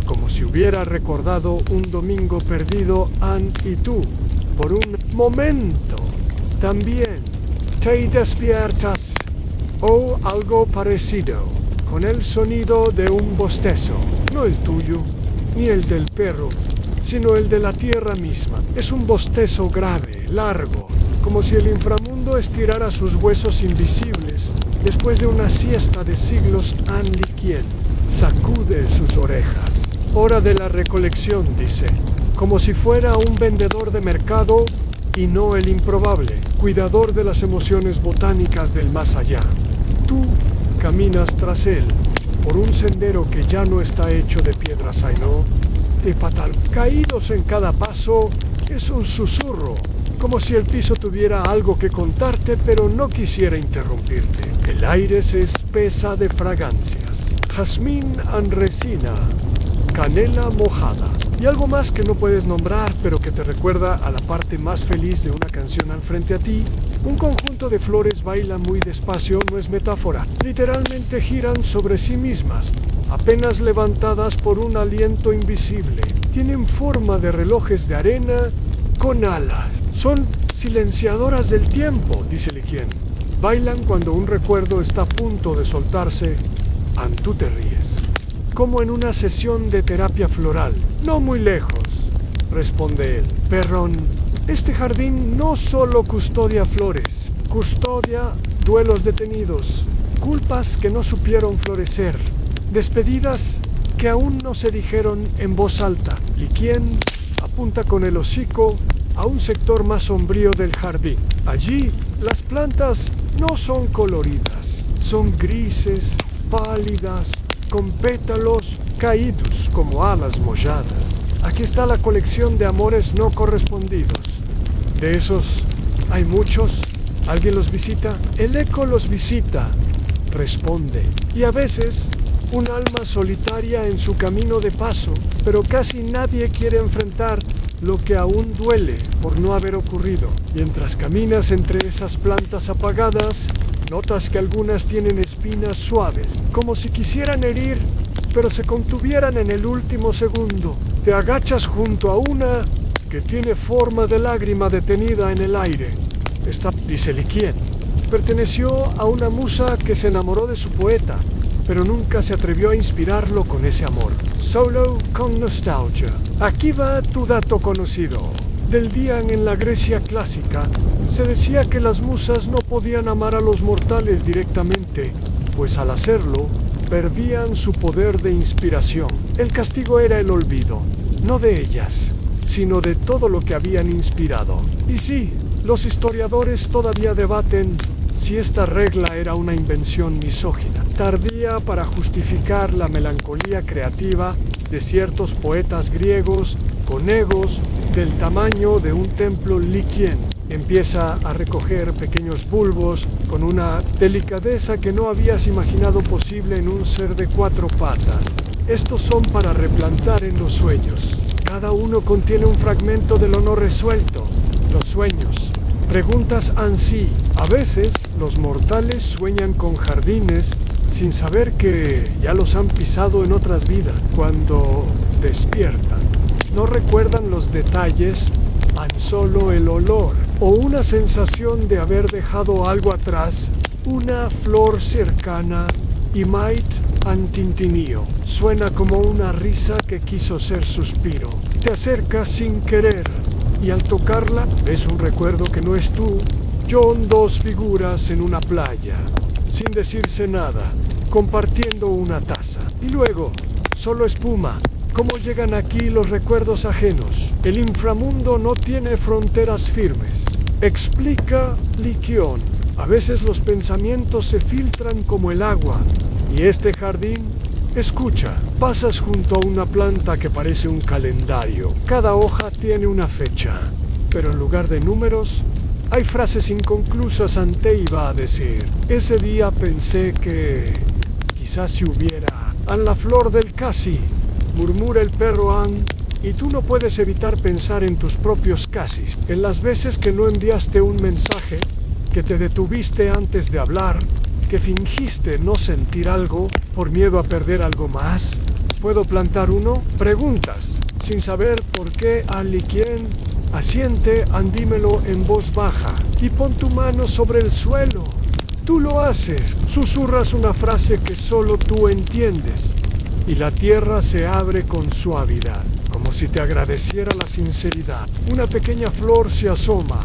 como si hubiera recordado un domingo perdido, y tú, por un momento. También te despiertas, o algo parecido, con el sonido de un bostezo, no el tuyo, ni el del perro, sino el de la tierra misma. Es un bostezo grave, largo, como si el inframundo estirara sus huesos invisibles. Después de una siesta de siglos, Likien sacude sus orejas. Hora de la recolección, dice, como si fuera un vendedor de mercado y no el improbable, cuidador de las emociones botánicas del más allá. Tú caminas tras él, por un sendero que ya no está hecho de piedras, no, de patal. Caídos en cada paso, es un susurro, como si el piso tuviera algo que contarte, pero no quisiera interrumpirte. El aire se espesa de fragancias. Jazmín en resina, canela mojada y algo más que no puedes nombrar, pero que te recuerda a la parte más feliz de una canción al frente a ti. Un conjunto de flores baila muy despacio, no es metáfora. Literalmente giran sobre sí mismas, apenas levantadas por un aliento invisible. Tienen forma de relojes de arena con alas. Son silenciadoras del tiempo, dice Likien. Bailan cuando un recuerdo está a punto de soltarse. Tú te ríes. Como en una sesión de terapia floral. No muy lejos, responde él. Perrón, este jardín no solo custodia flores, custodia duelos detenidos, culpas que no supieron florecer, despedidas que aún no se dijeron en voz alta. Likien apunta con el hocico a un sector más sombrío del jardín. Allí, las plantas no son coloridas, son grises, pálidas, con pétalos caídos como alas molladas. Aquí está la colección de amores no correspondidos. De esos, hay muchos. ¿Alguien los visita? El eco los visita, responde. Y a veces, un alma solitaria en su camino de paso, pero casi nadie quiere enfrentar lo que aún duele por no haber ocurrido. Mientras caminas entre esas plantas apagadas, notas que algunas tienen espinas suaves, como si quisieran herir, pero se contuvieran en el último segundo. Te agachas junto a una que tiene forma de lágrima detenida en el aire. Esta, dice Likien, perteneció a una musa que se enamoró de su poeta, pero nunca se atrevió a inspirarlo con ese amor. Solo con nostalgia. Aquí va tu dato conocido. Del día en la Grecia clásica, se decía que las musas no podían amar a los mortales directamente, pues al hacerlo, perdían su poder de inspiración. El castigo era el olvido, no de ellas, sino de todo lo que habían inspirado. Y sí, los historiadores todavía debaten si esta regla era una invención misógina, tardía para justificar la melancolía creativa de ciertos poetas griegos con egos del tamaño de un templo liquien. Empieza a recoger pequeños bulbos con una delicadeza que no habías imaginado posible en un ser de 4 patas. Estos son para replantar en los sueños. Cada uno contiene un fragmento de lo no resuelto. Los sueños. Preguntas ansí. A veces los mortales sueñan con jardines sin saber que ya los han pisado en otras vidas. Cuando despiertan, no recuerdan los detalles, tan solo el olor o una sensación de haber dejado algo atrás, una flor cercana, imait antintinio. Suena como una risa que quiso ser suspiro. Te acercas sin querer y al tocarla ves un recuerdo que no es tú. Son 2 figuras en una playa, sin decirse nada, compartiendo una taza. Y luego, solo espuma. ¿Cómo llegan aquí los recuerdos ajenos? El inframundo no tiene fronteras firmes. Explica Liquión. A veces los pensamientos se filtran como el agua. ¿Y este jardín? Escucha, pasas junto a una planta que parece un calendario. Cada hoja tiene una fecha, pero en lugar de números, hay frases inconclusas. Ante iba a decir, ese día pensé que quizás si hubiera an la flor del casi, murmura el perro An, y tú no puedes evitar pensar en tus propios casis, en las veces que no enviaste un mensaje, que te detuviste antes de hablar, que fingiste no sentir algo por miedo a perder algo más. ¿Puedo plantar uno? Preguntas, sin saber por qué alguien. Asiente, andímelo en voz baja y pon tu mano sobre el suelo. Tú lo haces, susurras una frase que solo tú entiendes y la tierra se abre con suavidad, como si te agradeciera la sinceridad. Una pequeña flor se asoma,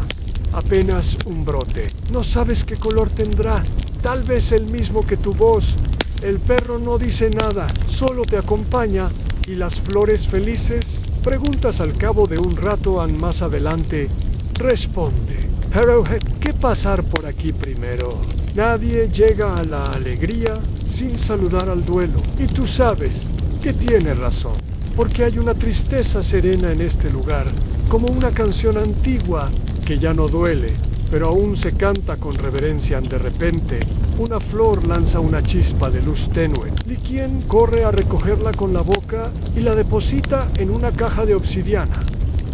apenas un brote. No sabes qué color tendrá, tal vez el mismo que tu voz. El perro no dice nada, solo te acompaña. ¿Y las flores felices? Preguntas al cabo de un rato. Más adelante responde, pero ¿qué pasar por aquí primero? Nadie llega a la alegría sin saludar al duelo. Y tú sabes que tiene razón, porque hay una tristeza serena en este lugar, como una canción antigua que ya no duele, pero aún se canta con reverencia. De repente, una flor lanza una chispa de luz tenue. Liquien corre a recogerla con la boca y la deposita en una caja de obsidiana.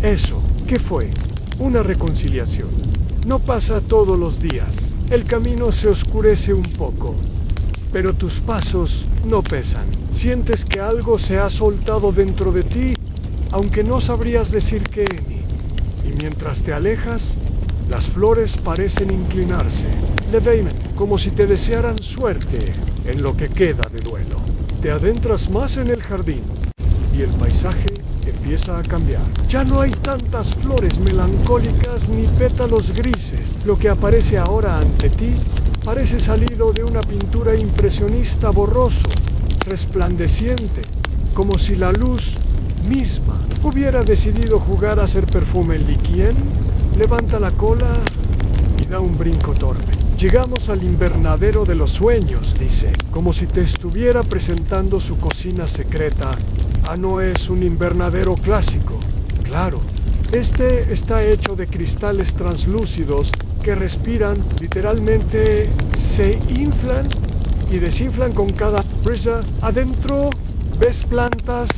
¿Eso qué fue? Una reconciliación. No pasa todos los días. El camino se oscurece un poco, pero tus pasos no pesan. Sientes que algo se ha soltado dentro de ti, aunque no sabrías decir qué. Y mientras te alejas, las flores parecen inclinarse, como si te desearan suerte en lo que queda de duelo. Te adentras más en el jardín y el paisaje empieza a cambiar. Ya no hay tantas flores melancólicas ni pétalos grises. Lo que aparece ahora ante ti parece salido de una pintura impresionista, borroso, resplandeciente, como si la luz misma hubiera decidido jugar a ser perfume. Liquien levanta la cola y da un brinco torpe. Llegamos al invernadero de los sueños, dice, como si te estuviera presentando su cocina secreta. No es un invernadero clásico. Claro, este está hecho de cristales translúcidos que respiran, literalmente se inflan y desinflan con cada brisa. Adentro ves plantas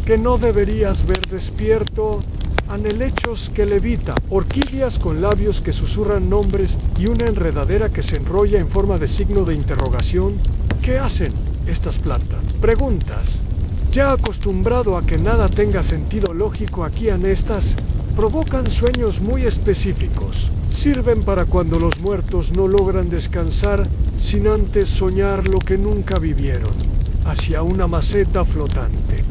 que no deberías ver despierto, helechos que levitan, orquídeas con labios que susurran nombres y una enredadera que se enrolla en forma de signo de interrogación. ¿Qué hacen estas plantas? Preguntas. Ya acostumbrado a que nada tenga sentido lógico aquí, estas provocan sueños muy específicos. Sirven para cuando los muertos no logran descansar sin antes soñar lo que nunca vivieron, hacia una maceta flotante.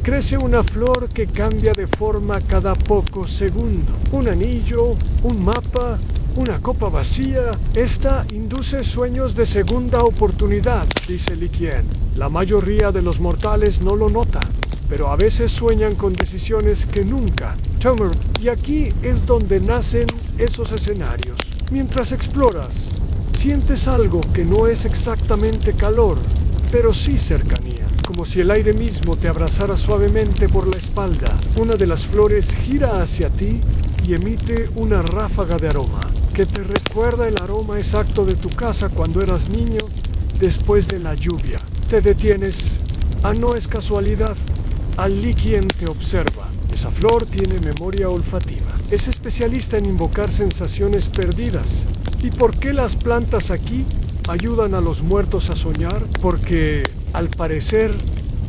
Crece una flor que cambia de forma cada pocos segundos. Un anillo, un mapa, una copa vacía. Esta induce sueños de segunda oportunidad, dice Li Qian. La mayoría de los mortales no lo nota, pero a veces sueñan con decisiones que nunca toman. Y aquí es donde nacen esos escenarios. Mientras exploras, sientes algo que no es exactamente calor, pero sí cercanía. Como si el aire mismo te abrazara suavemente por la espalda. Una de las flores gira hacia ti y emite una ráfaga de aroma, que te recuerda el aroma exacto de tu casa cuando eras niño, después de la lluvia. Te detienes. No es casualidad. Li Qian te observa. Esa flor tiene memoria olfativa. Es especialista en invocar sensaciones perdidas. ¿Y por qué las plantas aquí ayudan a los muertos a soñar? Porque, al parecer,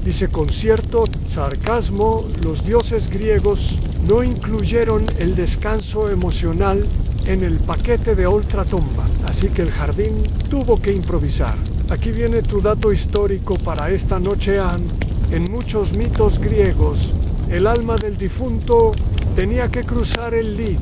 dice con cierto sarcasmo, los dioses griegos no incluyeron el descanso emocional en el paquete de ultratumba, así que el jardín tuvo que improvisar. Aquí viene tu dato histórico para esta noche, Anne. En muchos mitos griegos, el alma del difunto tenía que cruzar el Lit,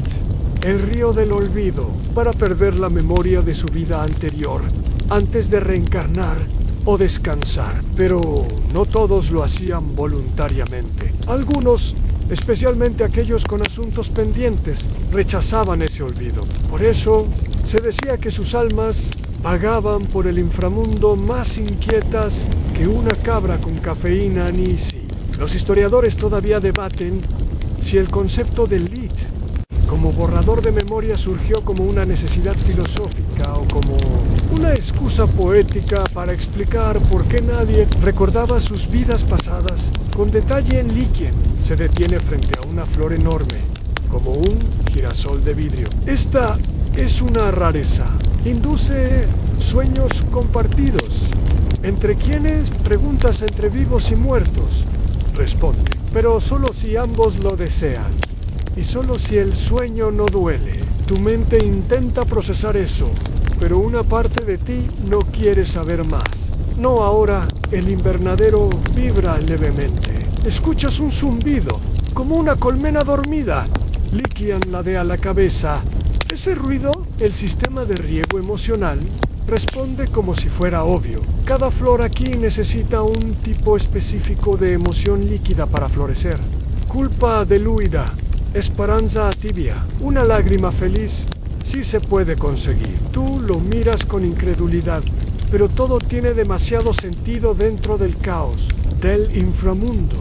el río del olvido, para perder la memoria de su vida anterior, antes de reencarnar o descansar. Pero no todos lo hacían voluntariamente. Algunos, especialmente aquellos con asuntos pendientes, rechazaban ese olvido. Por eso, se decía que sus almas vagaban por el inframundo más inquietas que una cabra con cafeína anís. Los historiadores todavía debaten si el concepto del Lit como borrador de memoria surgió como una necesidad filosófica o como una excusa poética para explicar por qué nadie recordaba sus vidas pasadas. Con detalle, en Li Qian se detiene frente a una flor enorme, como un girasol de vidrio. Esta es una rareza. Induce sueños compartidos. ¿Entre quiénes? Preguntas entre vivos y muertos. Responde, pero solo si ambos lo desean. Y solo si el sueño no duele. Tu mente intenta procesar eso, pero una parte de ti no quiere saber más. No ahora. El invernadero vibra levemente. Escuchas un zumbido, como una colmena dormida. Li Qian ladea la cabeza. Ese ruido, el sistema de riego emocional, responde como si fuera obvio. Cada flor aquí necesita un tipo específico de emoción líquida para florecer. Culpa diluida, esperanza tibia, una lágrima feliz, sí se puede conseguir. Tú lo miras con incredulidad, pero todo tiene demasiado sentido dentro del caos, del inframundo.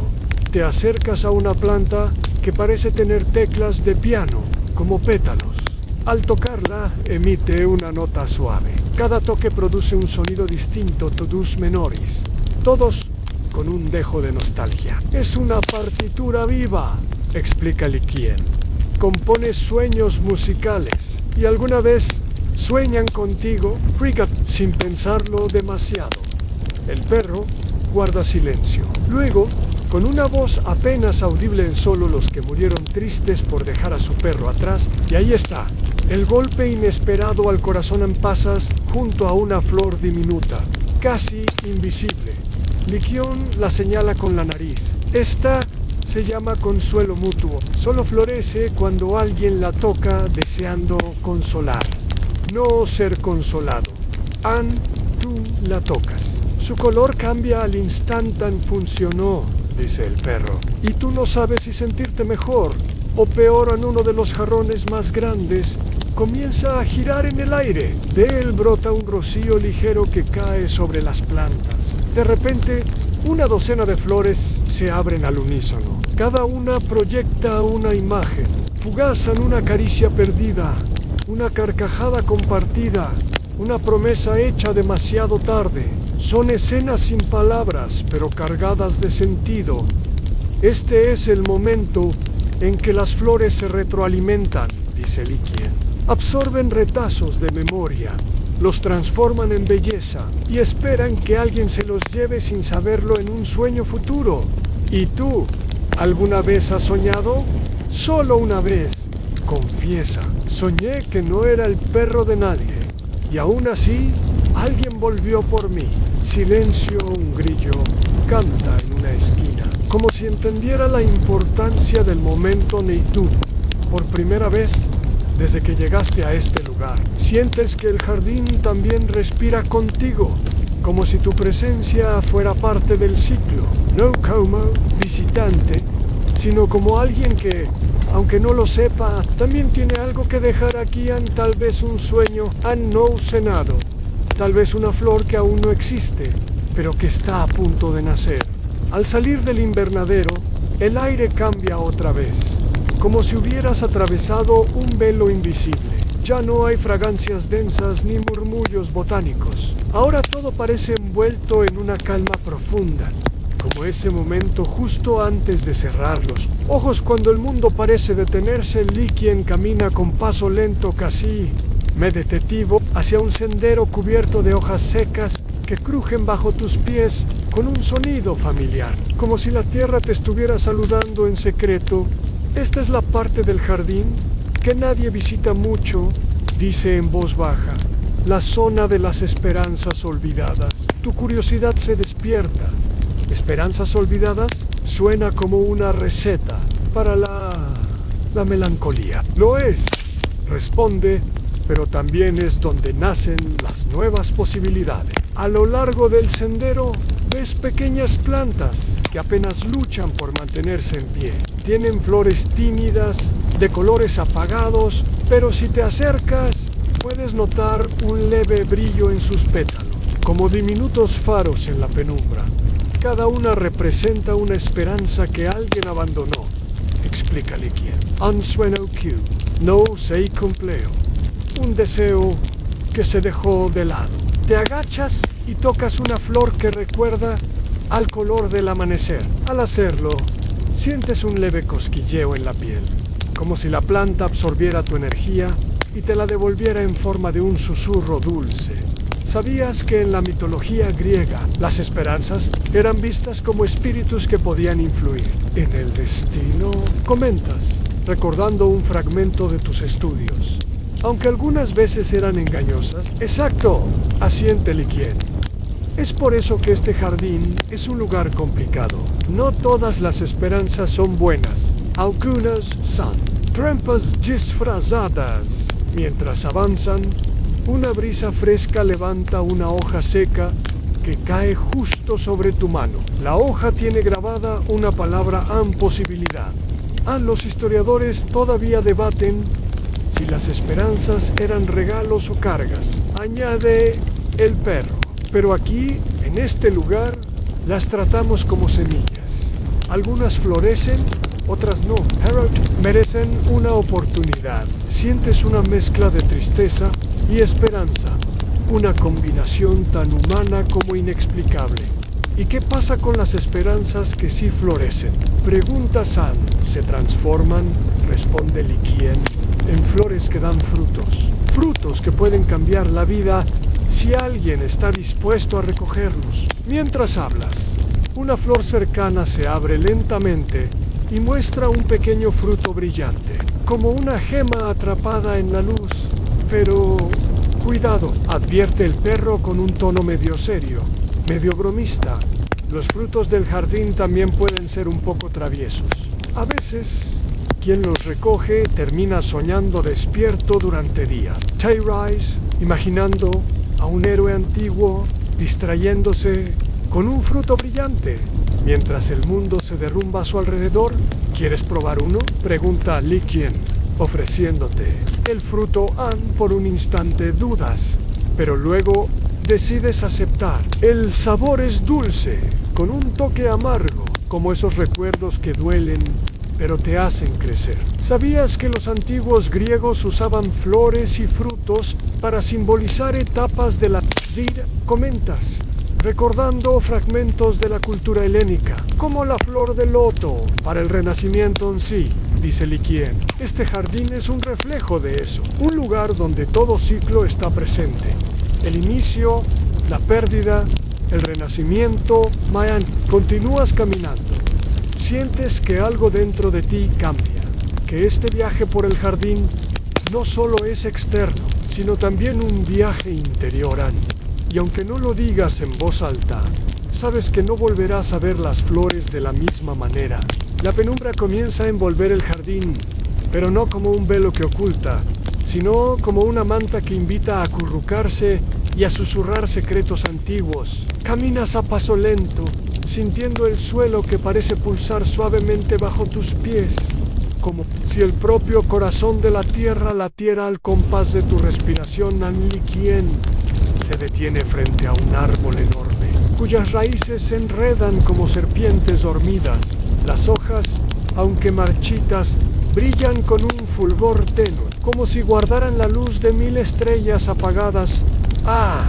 Te acercas a una planta que parece tener teclas de piano, como pétalos. Al tocarla, emite una nota suave. Cada toque produce un sonido distinto, todos menores, todos con un dejo de nostalgia. Es una partitura viva, explica Li Qian. Compone sueños musicales. ¿Y alguna vez sueñan contigo? Frigat, sin pensarlo demasiado. El perro guarda silencio. Luego, con una voz apenas audible en solo los que murieron tristes por dejar a su perro atrás, y ahí está, el golpe inesperado al corazón en pasas junto a una flor diminuta, casi invisible. Li Qian la señala con la nariz. Esta se llama consuelo mutuo. Solo florece cuando alguien la toca deseando consolar, no ser consolado. Anne, tú la tocas. Su color cambia al instante. Funcionó, dice el perro. Y tú no sabes si sentirte mejor o peor. En uno de los jarrones más grandes comienza a girar en el aire. De él brota un rocío ligero que cae sobre las plantas. De repente, una docena de flores se abren al unísono. Cada una proyecta una imagen. Fugazan una caricia perdida, una carcajada compartida, una promesa hecha demasiado tarde. Son escenas sin palabras, pero cargadas de sentido. Este es el momento en que las flores se retroalimentan, dice Li Qian. Absorben retazos de memoria, los transforman en belleza y esperan que alguien se los lleve sin saberlo en un sueño futuro. ¿Y tú, alguna vez has soñado? Solo una vez. Confiesa, soñé que no era el perro de nadie y aún así alguien volvió por mí. Silencio, un grillo canta en una esquina. como si entendiera la importancia del momento Neytún. Por primera vez desde que llegaste a este lugar, sientes que el jardín también respira contigo, como si tu presencia fuera parte del ciclo, no como visitante, sino como alguien que, aunque no lo sepa, también tiene algo que dejar aquí, tal vez un sueño no cenado, tal vez una flor que aún no existe, pero que está a punto de nacer. Al salir del invernadero, el aire cambia otra vez, como si hubieras atravesado un velo invisible. Ya no hay fragancias densas ni murmullos botánicos. Ahora todo parece envuelto en una calma profunda, como ese momento justo antes de cerrar los ojos cuando el mundo parece detenerse. Li Qian camina con paso lento, casi meditativo, hacia un sendero cubierto de hojas secas que crujen bajo tus pies con un sonido familiar, como si la tierra te estuviera saludando en secreto. Esta es la parte del jardín que nadie visita mucho, dice en voz baja, la zona de las esperanzas olvidadas. Tu curiosidad se despierta. ¿Esperanzas olvidadas? Suena como una receta para la melancolía. Lo es, responde, pero también es donde nacen las nuevas posibilidades. A lo largo del sendero ves pequeñas plantas que apenas luchan por mantenerse en pie. Tienen flores tímidas, de colores apagados, pero si te acercas puedes notar un leve brillo en sus pétalos, como diminutos faros en la penumbra. Cada una representa una esperanza que alguien abandonó, explica Li Qian. Un sueño que no se cumplió, un deseo que se dejó de lado. Te agachas y tocas una flor que recuerda al color del amanecer. Al hacerlo, sientes un leve cosquilleo en la piel, como si la planta absorbiera tu energía y te la devolviera en forma de un susurro dulce. ¿Sabías que en la mitología griega las esperanzas eran vistas como espíritus que podían influir en el destino? Comentas, recordando un fragmento de tus estudios. Aunque algunas veces eran engañosas. Exacto, asiente Li Qian. Es por eso que este jardín es un lugar complicado. No todas las esperanzas son buenas. Algunas son trampas disfrazadas. Mientras avanzan, una brisa fresca levanta una hoja seca que cae justo sobre tu mano. La hoja tiene grabada una palabra posibilidad. Los historiadores todavía debaten si las esperanzas eran regalos o cargas. Añade el perro. Pero aquí, en este lugar, las tratamos como semillas. Algunas florecen, otras no. Parrot merecen una oportunidad. Sientes una mezcla de tristeza y esperanza, una combinación tan humana como inexplicable. ¿Y qué pasa con las esperanzas que sí florecen? Pregunta San. ¿Se transforman? Responde Li Qian, en flores que dan frutos. Frutos que pueden cambiar la vida si alguien está dispuesto a recogerlos. Mientras hablas, una flor cercana se abre lentamente y muestra un pequeño fruto brillante, como una gema atrapada en la luz. Pero cuidado, advierte el perro con un tono medio serio, medio bromista. Los frutos del jardín también pueden ser un poco traviesos. A veces, quien los recoge termina soñando despierto durante días. Tayrise, imaginando a un héroe antiguo distrayéndose con un fruto brillante, mientras el mundo se derrumba a su alrededor. ¿Quieres probar uno? Pregunta Li Qian, ofreciéndote el fruto por un instante dudas, pero luego decides aceptar. El sabor es dulce, con un toque amargo, como esos recuerdos que duelen, pero te hacen crecer. ¿Sabías que los antiguos griegos usaban flores y frutos para simbolizar etapas de la vida? Comentas, recordando fragmentos de la cultura helénica, como la flor de loto para el renacimiento en sí, dice Li Qian. Este jardín es un reflejo de eso, un lugar donde todo ciclo está presente. El inicio, la pérdida, el renacimiento. Mayan, continúas caminando. Sientes que algo dentro de ti cambia, que este viaje por el jardín no solo es externo, sino también un viaje interior. Y aunque no lo digas en voz alta, sabes que no volverás a ver las flores de la misma manera. La penumbra comienza a envolver el jardín, pero no como un velo que oculta, sino como una manta que invita a acurrucarse y a susurrar secretos antiguos. Caminas a paso lento, sintiendo el suelo que parece pulsar suavemente bajo tus pies, como si el propio corazón de la tierra latiera al compás de tu respiración. An Licien se detiene frente a un árbol enorme, cuyas raíces se enredan como serpientes dormidas. Las hojas, aunque marchitas, brillan con un fulgor tenue, como si guardaran la luz de 1000 estrellas apagadas. «Ah,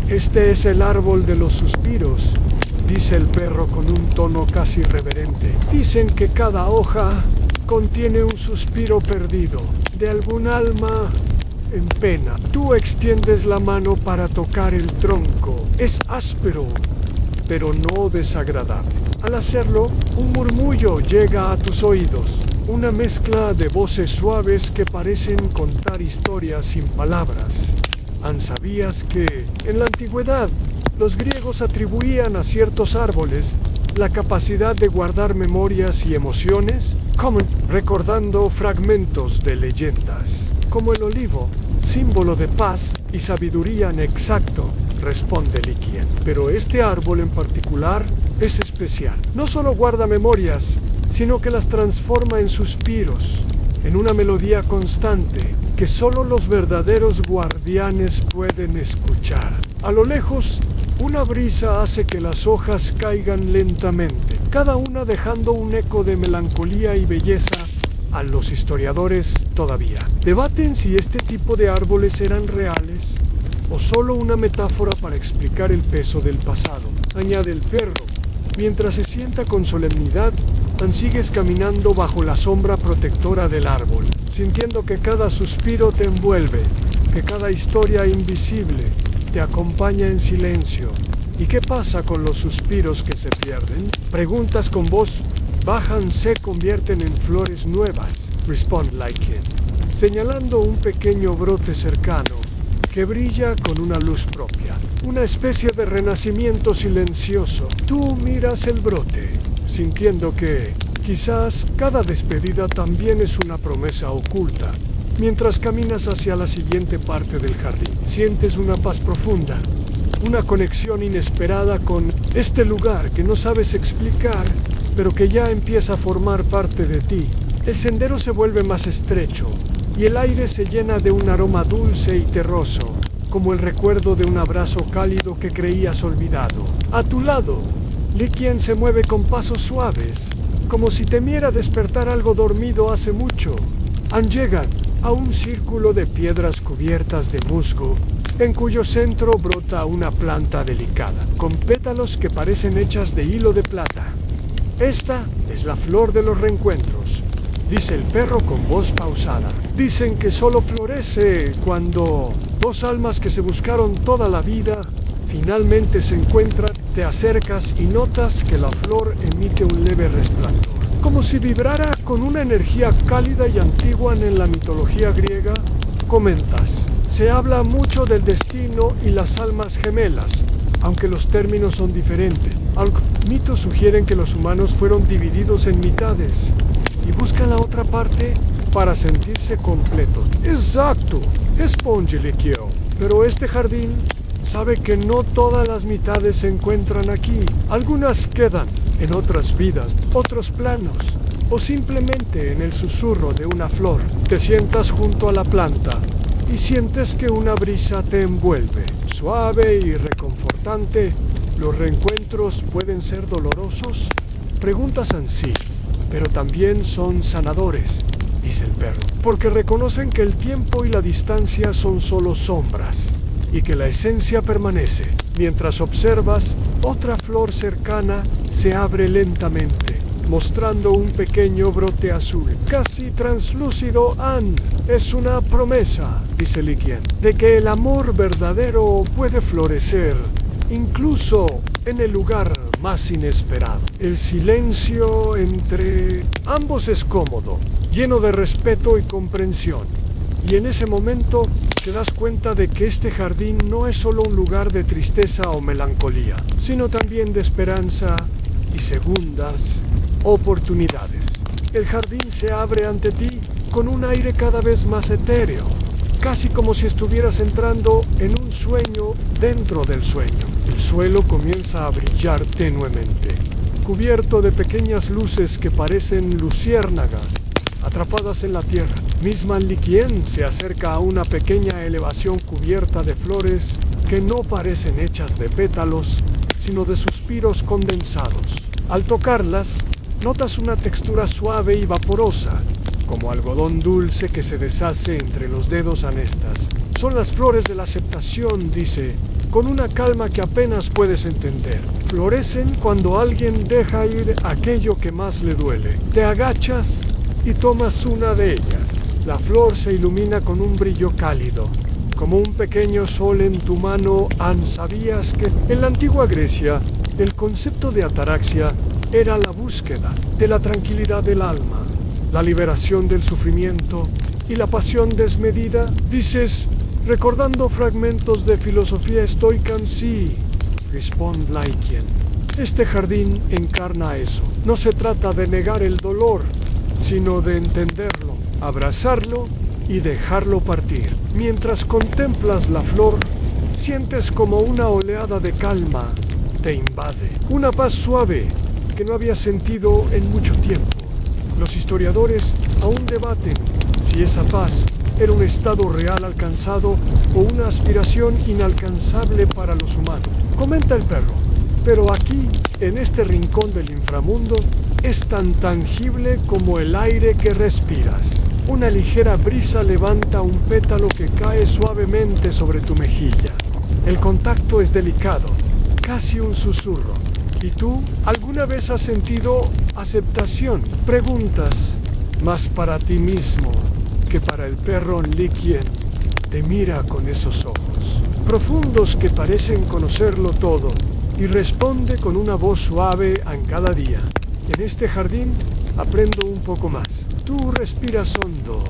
este es el árbol de los suspiros», dice el perro con un tono casi reverente. «Dicen que cada hoja contiene un suspiro perdido, de algún alma en pena. Tú extiendes la mano para tocar el tronco. Es áspero, pero no desagradable. Al hacerlo, un murmullo llega a tus oídos, una mezcla de voces suaves que parecen contar historias sin palabras. ¿Sabías que, en la antigüedad, los griegos atribuían a ciertos árboles la capacidad de guardar memorias y emociones, como recordando fragmentos de leyendas? Como el olivo, símbolo de paz y sabiduría en exacto, responde Licien. Pero este árbol en particular es especial. No solo guarda memorias, sino que las transforma en suspiros, en una melodía constante que solo los verdaderos guardianes pueden escuchar. A lo lejos, una brisa hace que las hojas caigan lentamente, cada una dejando un eco de melancolía y belleza. A los historiadores todavía debaten si este tipo de árboles eran reales o solo una metáfora para explicar el peso del pasado. Añade el perro, mientras se sienta con solemnidad. Sigues caminando bajo la sombra protectora del árbol, sintiendo que cada suspiro te envuelve, que cada historia invisible te acompaña en silencio. ¿Y qué pasa con los suspiros que se pierden? Preguntas con voz bajan se convierten en flores nuevas, responde Licien, señalando un pequeño brote cercano que brilla con una luz propia, una especie de renacimiento silencioso. Tú miras el brote, sintiendo que, quizás, cada despedida también es una promesa oculta. Mientras caminas hacia la siguiente parte del jardín, sientes una paz profunda, una conexión inesperada con este lugar que no sabes explicar, pero que ya empieza a formar parte de ti. El sendero se vuelve más estrecho, y el aire se llena de un aroma dulce y terroso, como el recuerdo de un abrazo cálido que creías olvidado. A tu lado, Licien se mueve con pasos suaves, como si temiera despertar algo dormido hace mucho. Llegan a un círculo de piedras cubiertas de musgo, en cuyo centro brota una planta delicada, con pétalos que parecen hechas de hilo de plata. Esta es la flor de los reencuentros, dice el perro con voz pausada. Dicen que solo florece cuando dos almas que se buscaron toda la vida finalmente se encuentran. Te acercas y notas que la flor emite un leve resplandor, como si vibrara con una energía cálida y antigua en la mitología griega. Comentas, se habla mucho del destino y las almas gemelas, aunque los términos son diferentes. Algunos mitos sugieren que los humanos fueron divididos en mitades y buscan la otra parte para sentirse completos. Exacto, responde Licien. Pero este jardín sabe que no todas las mitades se encuentran aquí. Algunas quedan en otras vidas, otros planos, o simplemente en el susurro de una flor. Te sientas junto a la planta y sientes que una brisa te envuelve, suave y reconfortante. ¿Los reencuentros pueden ser dolorosos? Preguntas sí, pero también son sanadores, dice el perro, porque reconocen que el tiempo y la distancia son solo sombras, y que la esencia permanece. Mientras observas, otra flor cercana se abre lentamente, mostrando un pequeño brote azul, casi translúcido. Es una promesa, dice Licien, de que el amor verdadero puede florecer, incluso en el lugar más inesperado. El silencio entre ambos es cómodo, lleno de respeto y comprensión. Y en ese momento te das cuenta de que este jardín no es solo un lugar de tristeza o melancolía, sino también de esperanza y segundas oportunidades. El jardín se abre ante ti con un aire cada vez más etéreo, casi como si estuvieras entrando en un sueño dentro del sueño. El suelo comienza a brillar tenuemente, cubierto de pequeñas luces que parecen luciérnagas atrapadas en la tierra. Miss Manliquien se acerca a una pequeña elevación cubierta de flores que no parecen hechas de pétalos, sino de suspiros condensados. Al tocarlas, notas una textura suave y vaporosa, como algodón dulce que se deshace entre los dedos anestas. Son las flores de la aceptación, dice, con una calma que apenas puedes entender. Florecen cuando alguien deja ir aquello que más le duele. Te agachas y tomas una de ellas. La flor se ilumina con un brillo cálido, como un pequeño sol en tu mano. ¿Sabías que en la antigua Grecia el concepto de ataraxia era la búsqueda de la tranquilidad del alma, la liberación del sufrimiento y la pasión desmedida? Dices, recordando fragmentos de filosofía estoica, sí, responde Laikien. Este jardín encarna eso. No se trata de negar el dolor, sino de entenderlo, abrazarlo y dejarlo partir. Mientras contemplas la flor, sientes como una oleada de calma te invade, una paz suave que no habías sentido en mucho tiempo. Los historiadores aún debaten si esa paz era un estado real alcanzado o una aspiración inalcanzable para los humanos. Comenta el perro, pero aquí, en este rincón del inframundo, es tan tangible como el aire que respiras. Una ligera brisa levanta un pétalo que cae suavemente sobre tu mejilla. El contacto es delicado, casi un susurro. ¿Y tú alguna vez has sentido aceptación? Preguntas, más para ti mismo que para el perro Likien. Te mira con esos ojos profundos que parecen conocerlo todo y responde con una voz suave en cada día. En este jardín aprendo un poco más. Tú respiras hondo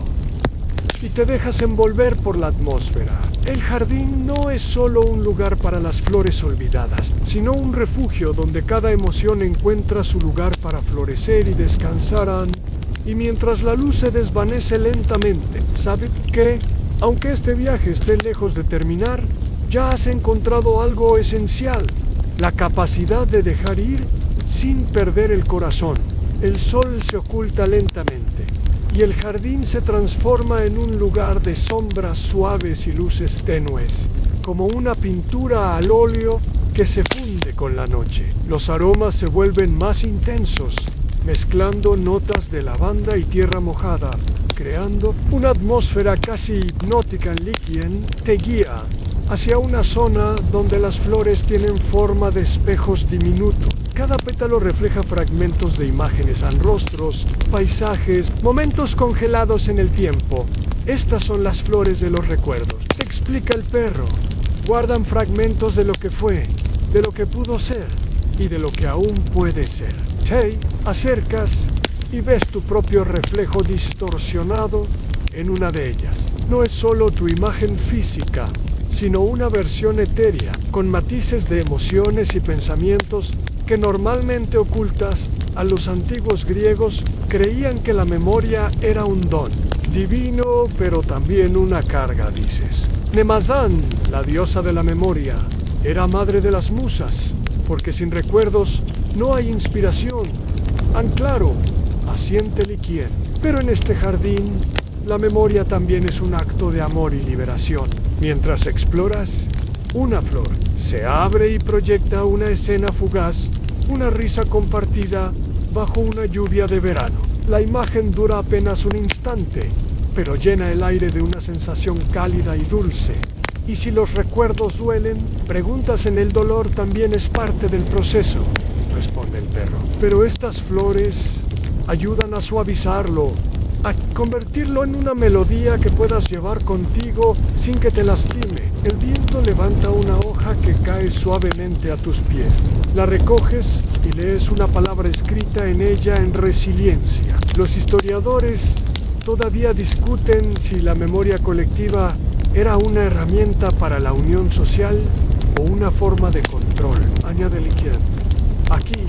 y te dejas envolver por la atmósfera. El jardín no es solo un lugar para las flores olvidadas, sino un refugio donde cada emoción encuentra su lugar para florecer y descansar. Y mientras la luz se desvanece lentamente, ¿sabes qué? Aunque este viaje esté lejos de terminar, ya has encontrado algo esencial: la capacidad de dejar ir sin perder el corazón. El sol se oculta lentamente y el jardín se transforma en un lugar de sombras suaves y luces tenues, como una pintura al óleo que se funde con la noche. Los aromas se vuelven más intensos, mezclando notas de lavanda y tierra mojada, creando una atmósfera casi hipnótica. En Likien te guía hacia una zona donde las flores tienen forma de espejos diminutos. Cada pétalo refleja fragmentos de imágenes, rostros, paisajes, momentos congelados en el tiempo. Estas son las flores de los recuerdos, explica el perro. Guardan fragmentos de lo que fue, de lo que pudo ser y de lo que aún puede ser. Te acercas y ves tu propio reflejo distorsionado en una de ellas. No es solo tu imagen física, sino una versión etérea, con matices de emociones y pensamientos que normalmente ocultas. A los antiguos griegos creían que la memoria era un don divino, pero también una carga, dices. Nemazán, la diosa de la memoria, era madre de las musas, porque sin recuerdos no hay inspiración. Claro, asiente Likien. Pero en este jardín, la memoria también es un acto de amor y liberación. Mientras exploras, una flor se abre y proyecta una escena fugaz, una risa compartida bajo una lluvia de verano. La imagen dura apenas un instante, pero llena el aire de una sensación cálida y dulce. Y si los recuerdos duelen, preguntas, en el dolor también es parte del proceso, responde el perro. Pero estas flores ayudan a suavizarlo, a convertirlo en una melodía que puedas llevar contigo sin que te lastime. El viento levanta una hoja que cae suavemente a tus pies. La recoges y lees una palabra escrita en ella en resiliencia. Los historiadores todavía discuten si la memoria colectiva era una herramienta para la unión social o una forma de control, añade Liquien. Aquí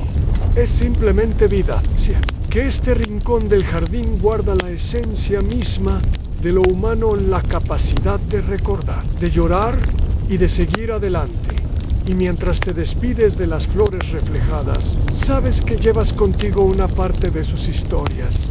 es simplemente vida, sí, que este rincón del jardín guarda la esencia misma de lo humano, la capacidad de recordar, de llorar y de seguir adelante. Y mientras te despides de las flores reflejadas, sabes que llevas contigo una parte de sus historias,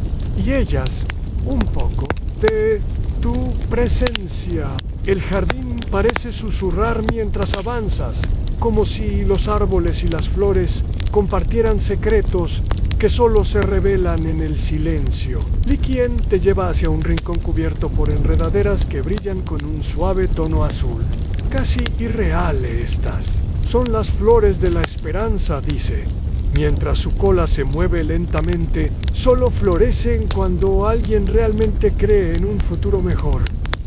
y ellas, un poco, de tu presencia. El jardín parece susurrar mientras avanzas, como si los árboles y las flores compartieran secretos que solo se revelan en el silencio. Liquien te lleva hacia un rincón cubierto por enredaderas que brillan con un suave tono azul. Casi irreal estás. Son las flores de la esperanza, dice. Mientras su cola se mueve lentamente, solo florecen cuando alguien realmente cree en un futuro mejor,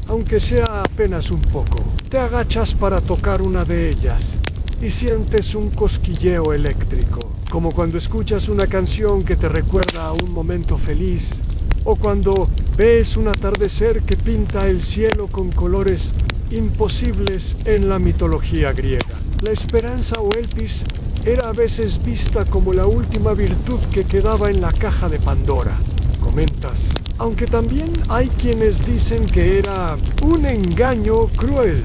aunque sea apenas un poco. Te agachas para tocar una de ellas y sientes un cosquilleo eléctrico, como cuando escuchas una canción que te recuerda a un momento feliz, o cuando ves un atardecer que pinta el cielo con colores imposibles en la mitología griega. La esperanza o elpis era a veces vista como la última virtud que quedaba en la caja de Pandora, comentas. Aunque también hay quienes dicen que era un engaño cruel.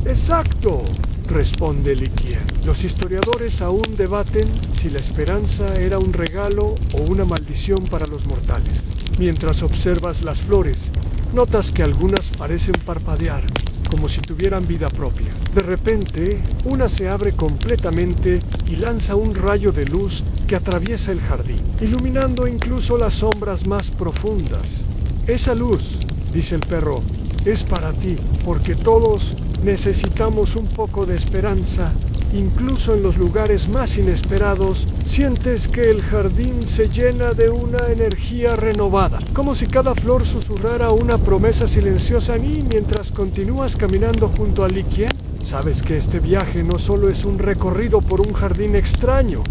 Exacto, responde Liquien. Los historiadores aún debaten si la esperanza era un regalo o una maldición para los mortales. Mientras observas las flores, notas que algunas parecen parpadear, como si tuvieran vida propia. De repente, una se abre completamente y lanza un rayo de luz que atraviesa el jardín, iluminando incluso las sombras más profundas. Esa luz, dice el perro, es para ti, porque todos necesitamos un poco de esperanza. Incluso en los lugares más inesperados, sientes que el jardín se llena de una energía renovada, como si cada flor susurrara una promesa silenciosa a mí mientras continúas caminando junto a Liquien. Sabes que este viaje no solo es un recorrido por un jardín extraño,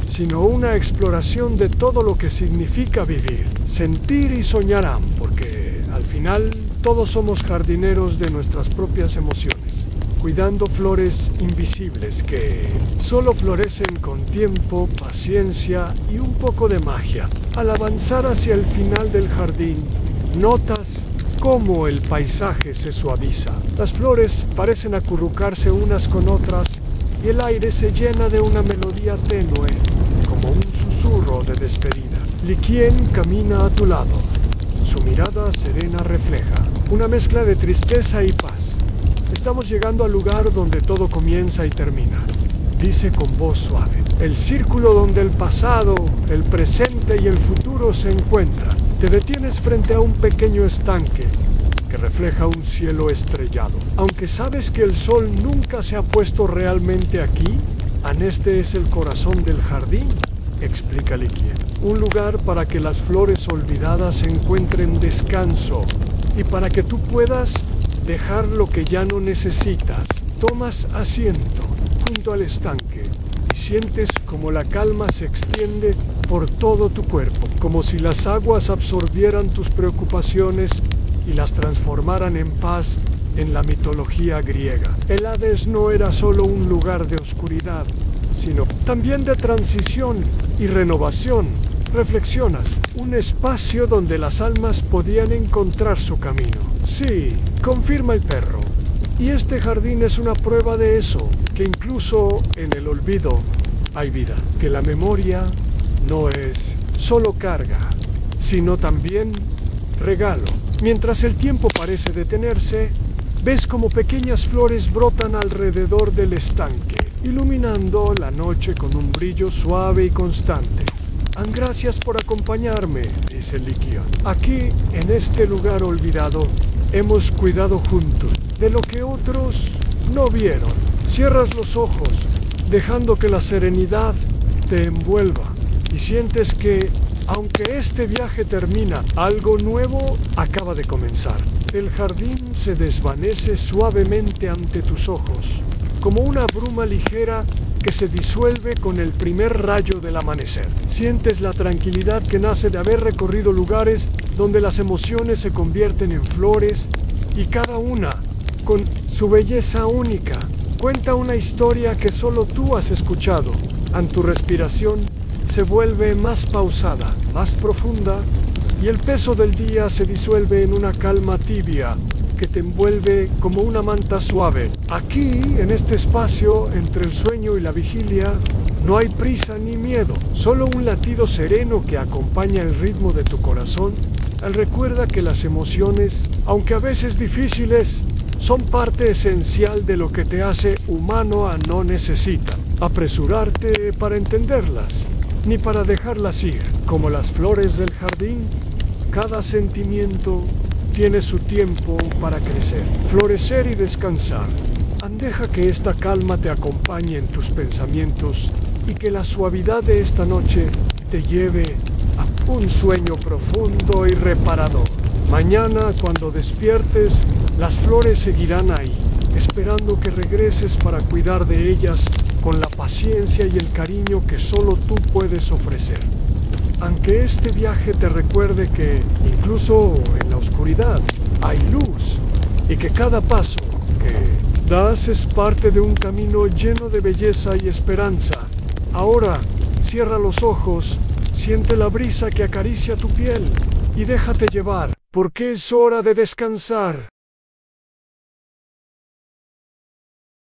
sino una exploración de todo lo que significa vivir, sentir y soñar, porque al final todos somos jardineros de nuestras propias emociones, cuidando flores invisibles que solo florecen con tiempo, paciencia y un poco de magia. Al avanzar hacia el final del jardín, notas cómo el paisaje se suaviza. Las flores parecen acurrucarse unas con otras y el aire se llena de una melodía tenue, como un susurro de despedida. Liquien camina a tu lado. Su mirada serena refleja una mezcla de tristeza y paz. Estamos llegando al lugar donde todo comienza y termina, dice con voz suave. El círculo donde el pasado, el presente y el futuro se encuentran. Te detienes frente a un pequeño estanque que refleja un cielo estrellado. Aunque sabes que el sol nunca se ha puesto realmente aquí, este es el corazón del jardín, explica Liquien. Un lugar para que las flores olvidadas encuentren descanso y para que tú puedas dejar lo que ya no necesitas. Tomas asiento junto al estanque y sientes como la calma se extiende por todo tu cuerpo, como si las aguas absorbieran tus preocupaciones y las transformaran en paz en la mitología griega. El Hades no era solo un lugar de oscuridad, sino también de transición y renovación. Reflexionas, un espacio donde las almas podían encontrar su camino. Sí, confirma el perro. Y este jardín es una prueba de eso, que incluso en el olvido hay vida, que la memoria no es solo carga, sino también regalo. Mientras el tiempo parece detenerse, ves como pequeñas flores brotan alrededor del estanque, iluminando la noche con un brillo suave y constante. Gracias por acompañarme, dice Liquien. Aquí, en este lugar olvidado, hemos cuidado juntos de lo que otros no vieron. Cierras los ojos, dejando que la serenidad te envuelva, y sientes que, aunque este viaje termina, algo nuevo acaba de comenzar. El jardín se desvanece suavemente ante tus ojos, como una bruma ligera que se disuelve con el primer rayo del amanecer. Sientes la tranquilidad que nace de haber recorrido lugares donde las emociones se convierten en flores y cada una, con su belleza única, cuenta una historia que solo tú has escuchado. Tu respiración se vuelve más pausada, más profunda, y el peso del día se disuelve en una calma tibia que te envuelve como una manta suave. Aquí, en este espacio, entre el sueño y la vigilia, no hay prisa ni miedo, solo un latido sereno que acompaña el ritmo de tu corazón. Él recuerda que las emociones, aunque a veces difíciles, son parte esencial de lo que te hace humano. No necesitas apresurarte para entenderlas, ni para dejarlas ir. Como las flores del jardín, cada sentimiento tiene su tiempo para crecer, florecer y descansar. Deja que esta calma te acompañe en tus pensamientos y que la suavidad de esta noche te lleve a un sueño profundo y reparador. Mañana, cuando despiertes, las flores seguirán ahí, esperando que regreses para cuidar de ellas con la paciencia y el cariño que solo tú puedes ofrecer. Aunque este viaje te recuerde que, incluso en la oscuridad, hay luz y que cada paso que das es parte de un camino lleno de belleza y esperanza. Ahora, cierra los ojos, siente la brisa que acaricia tu piel y déjate llevar, porque es hora de descansar.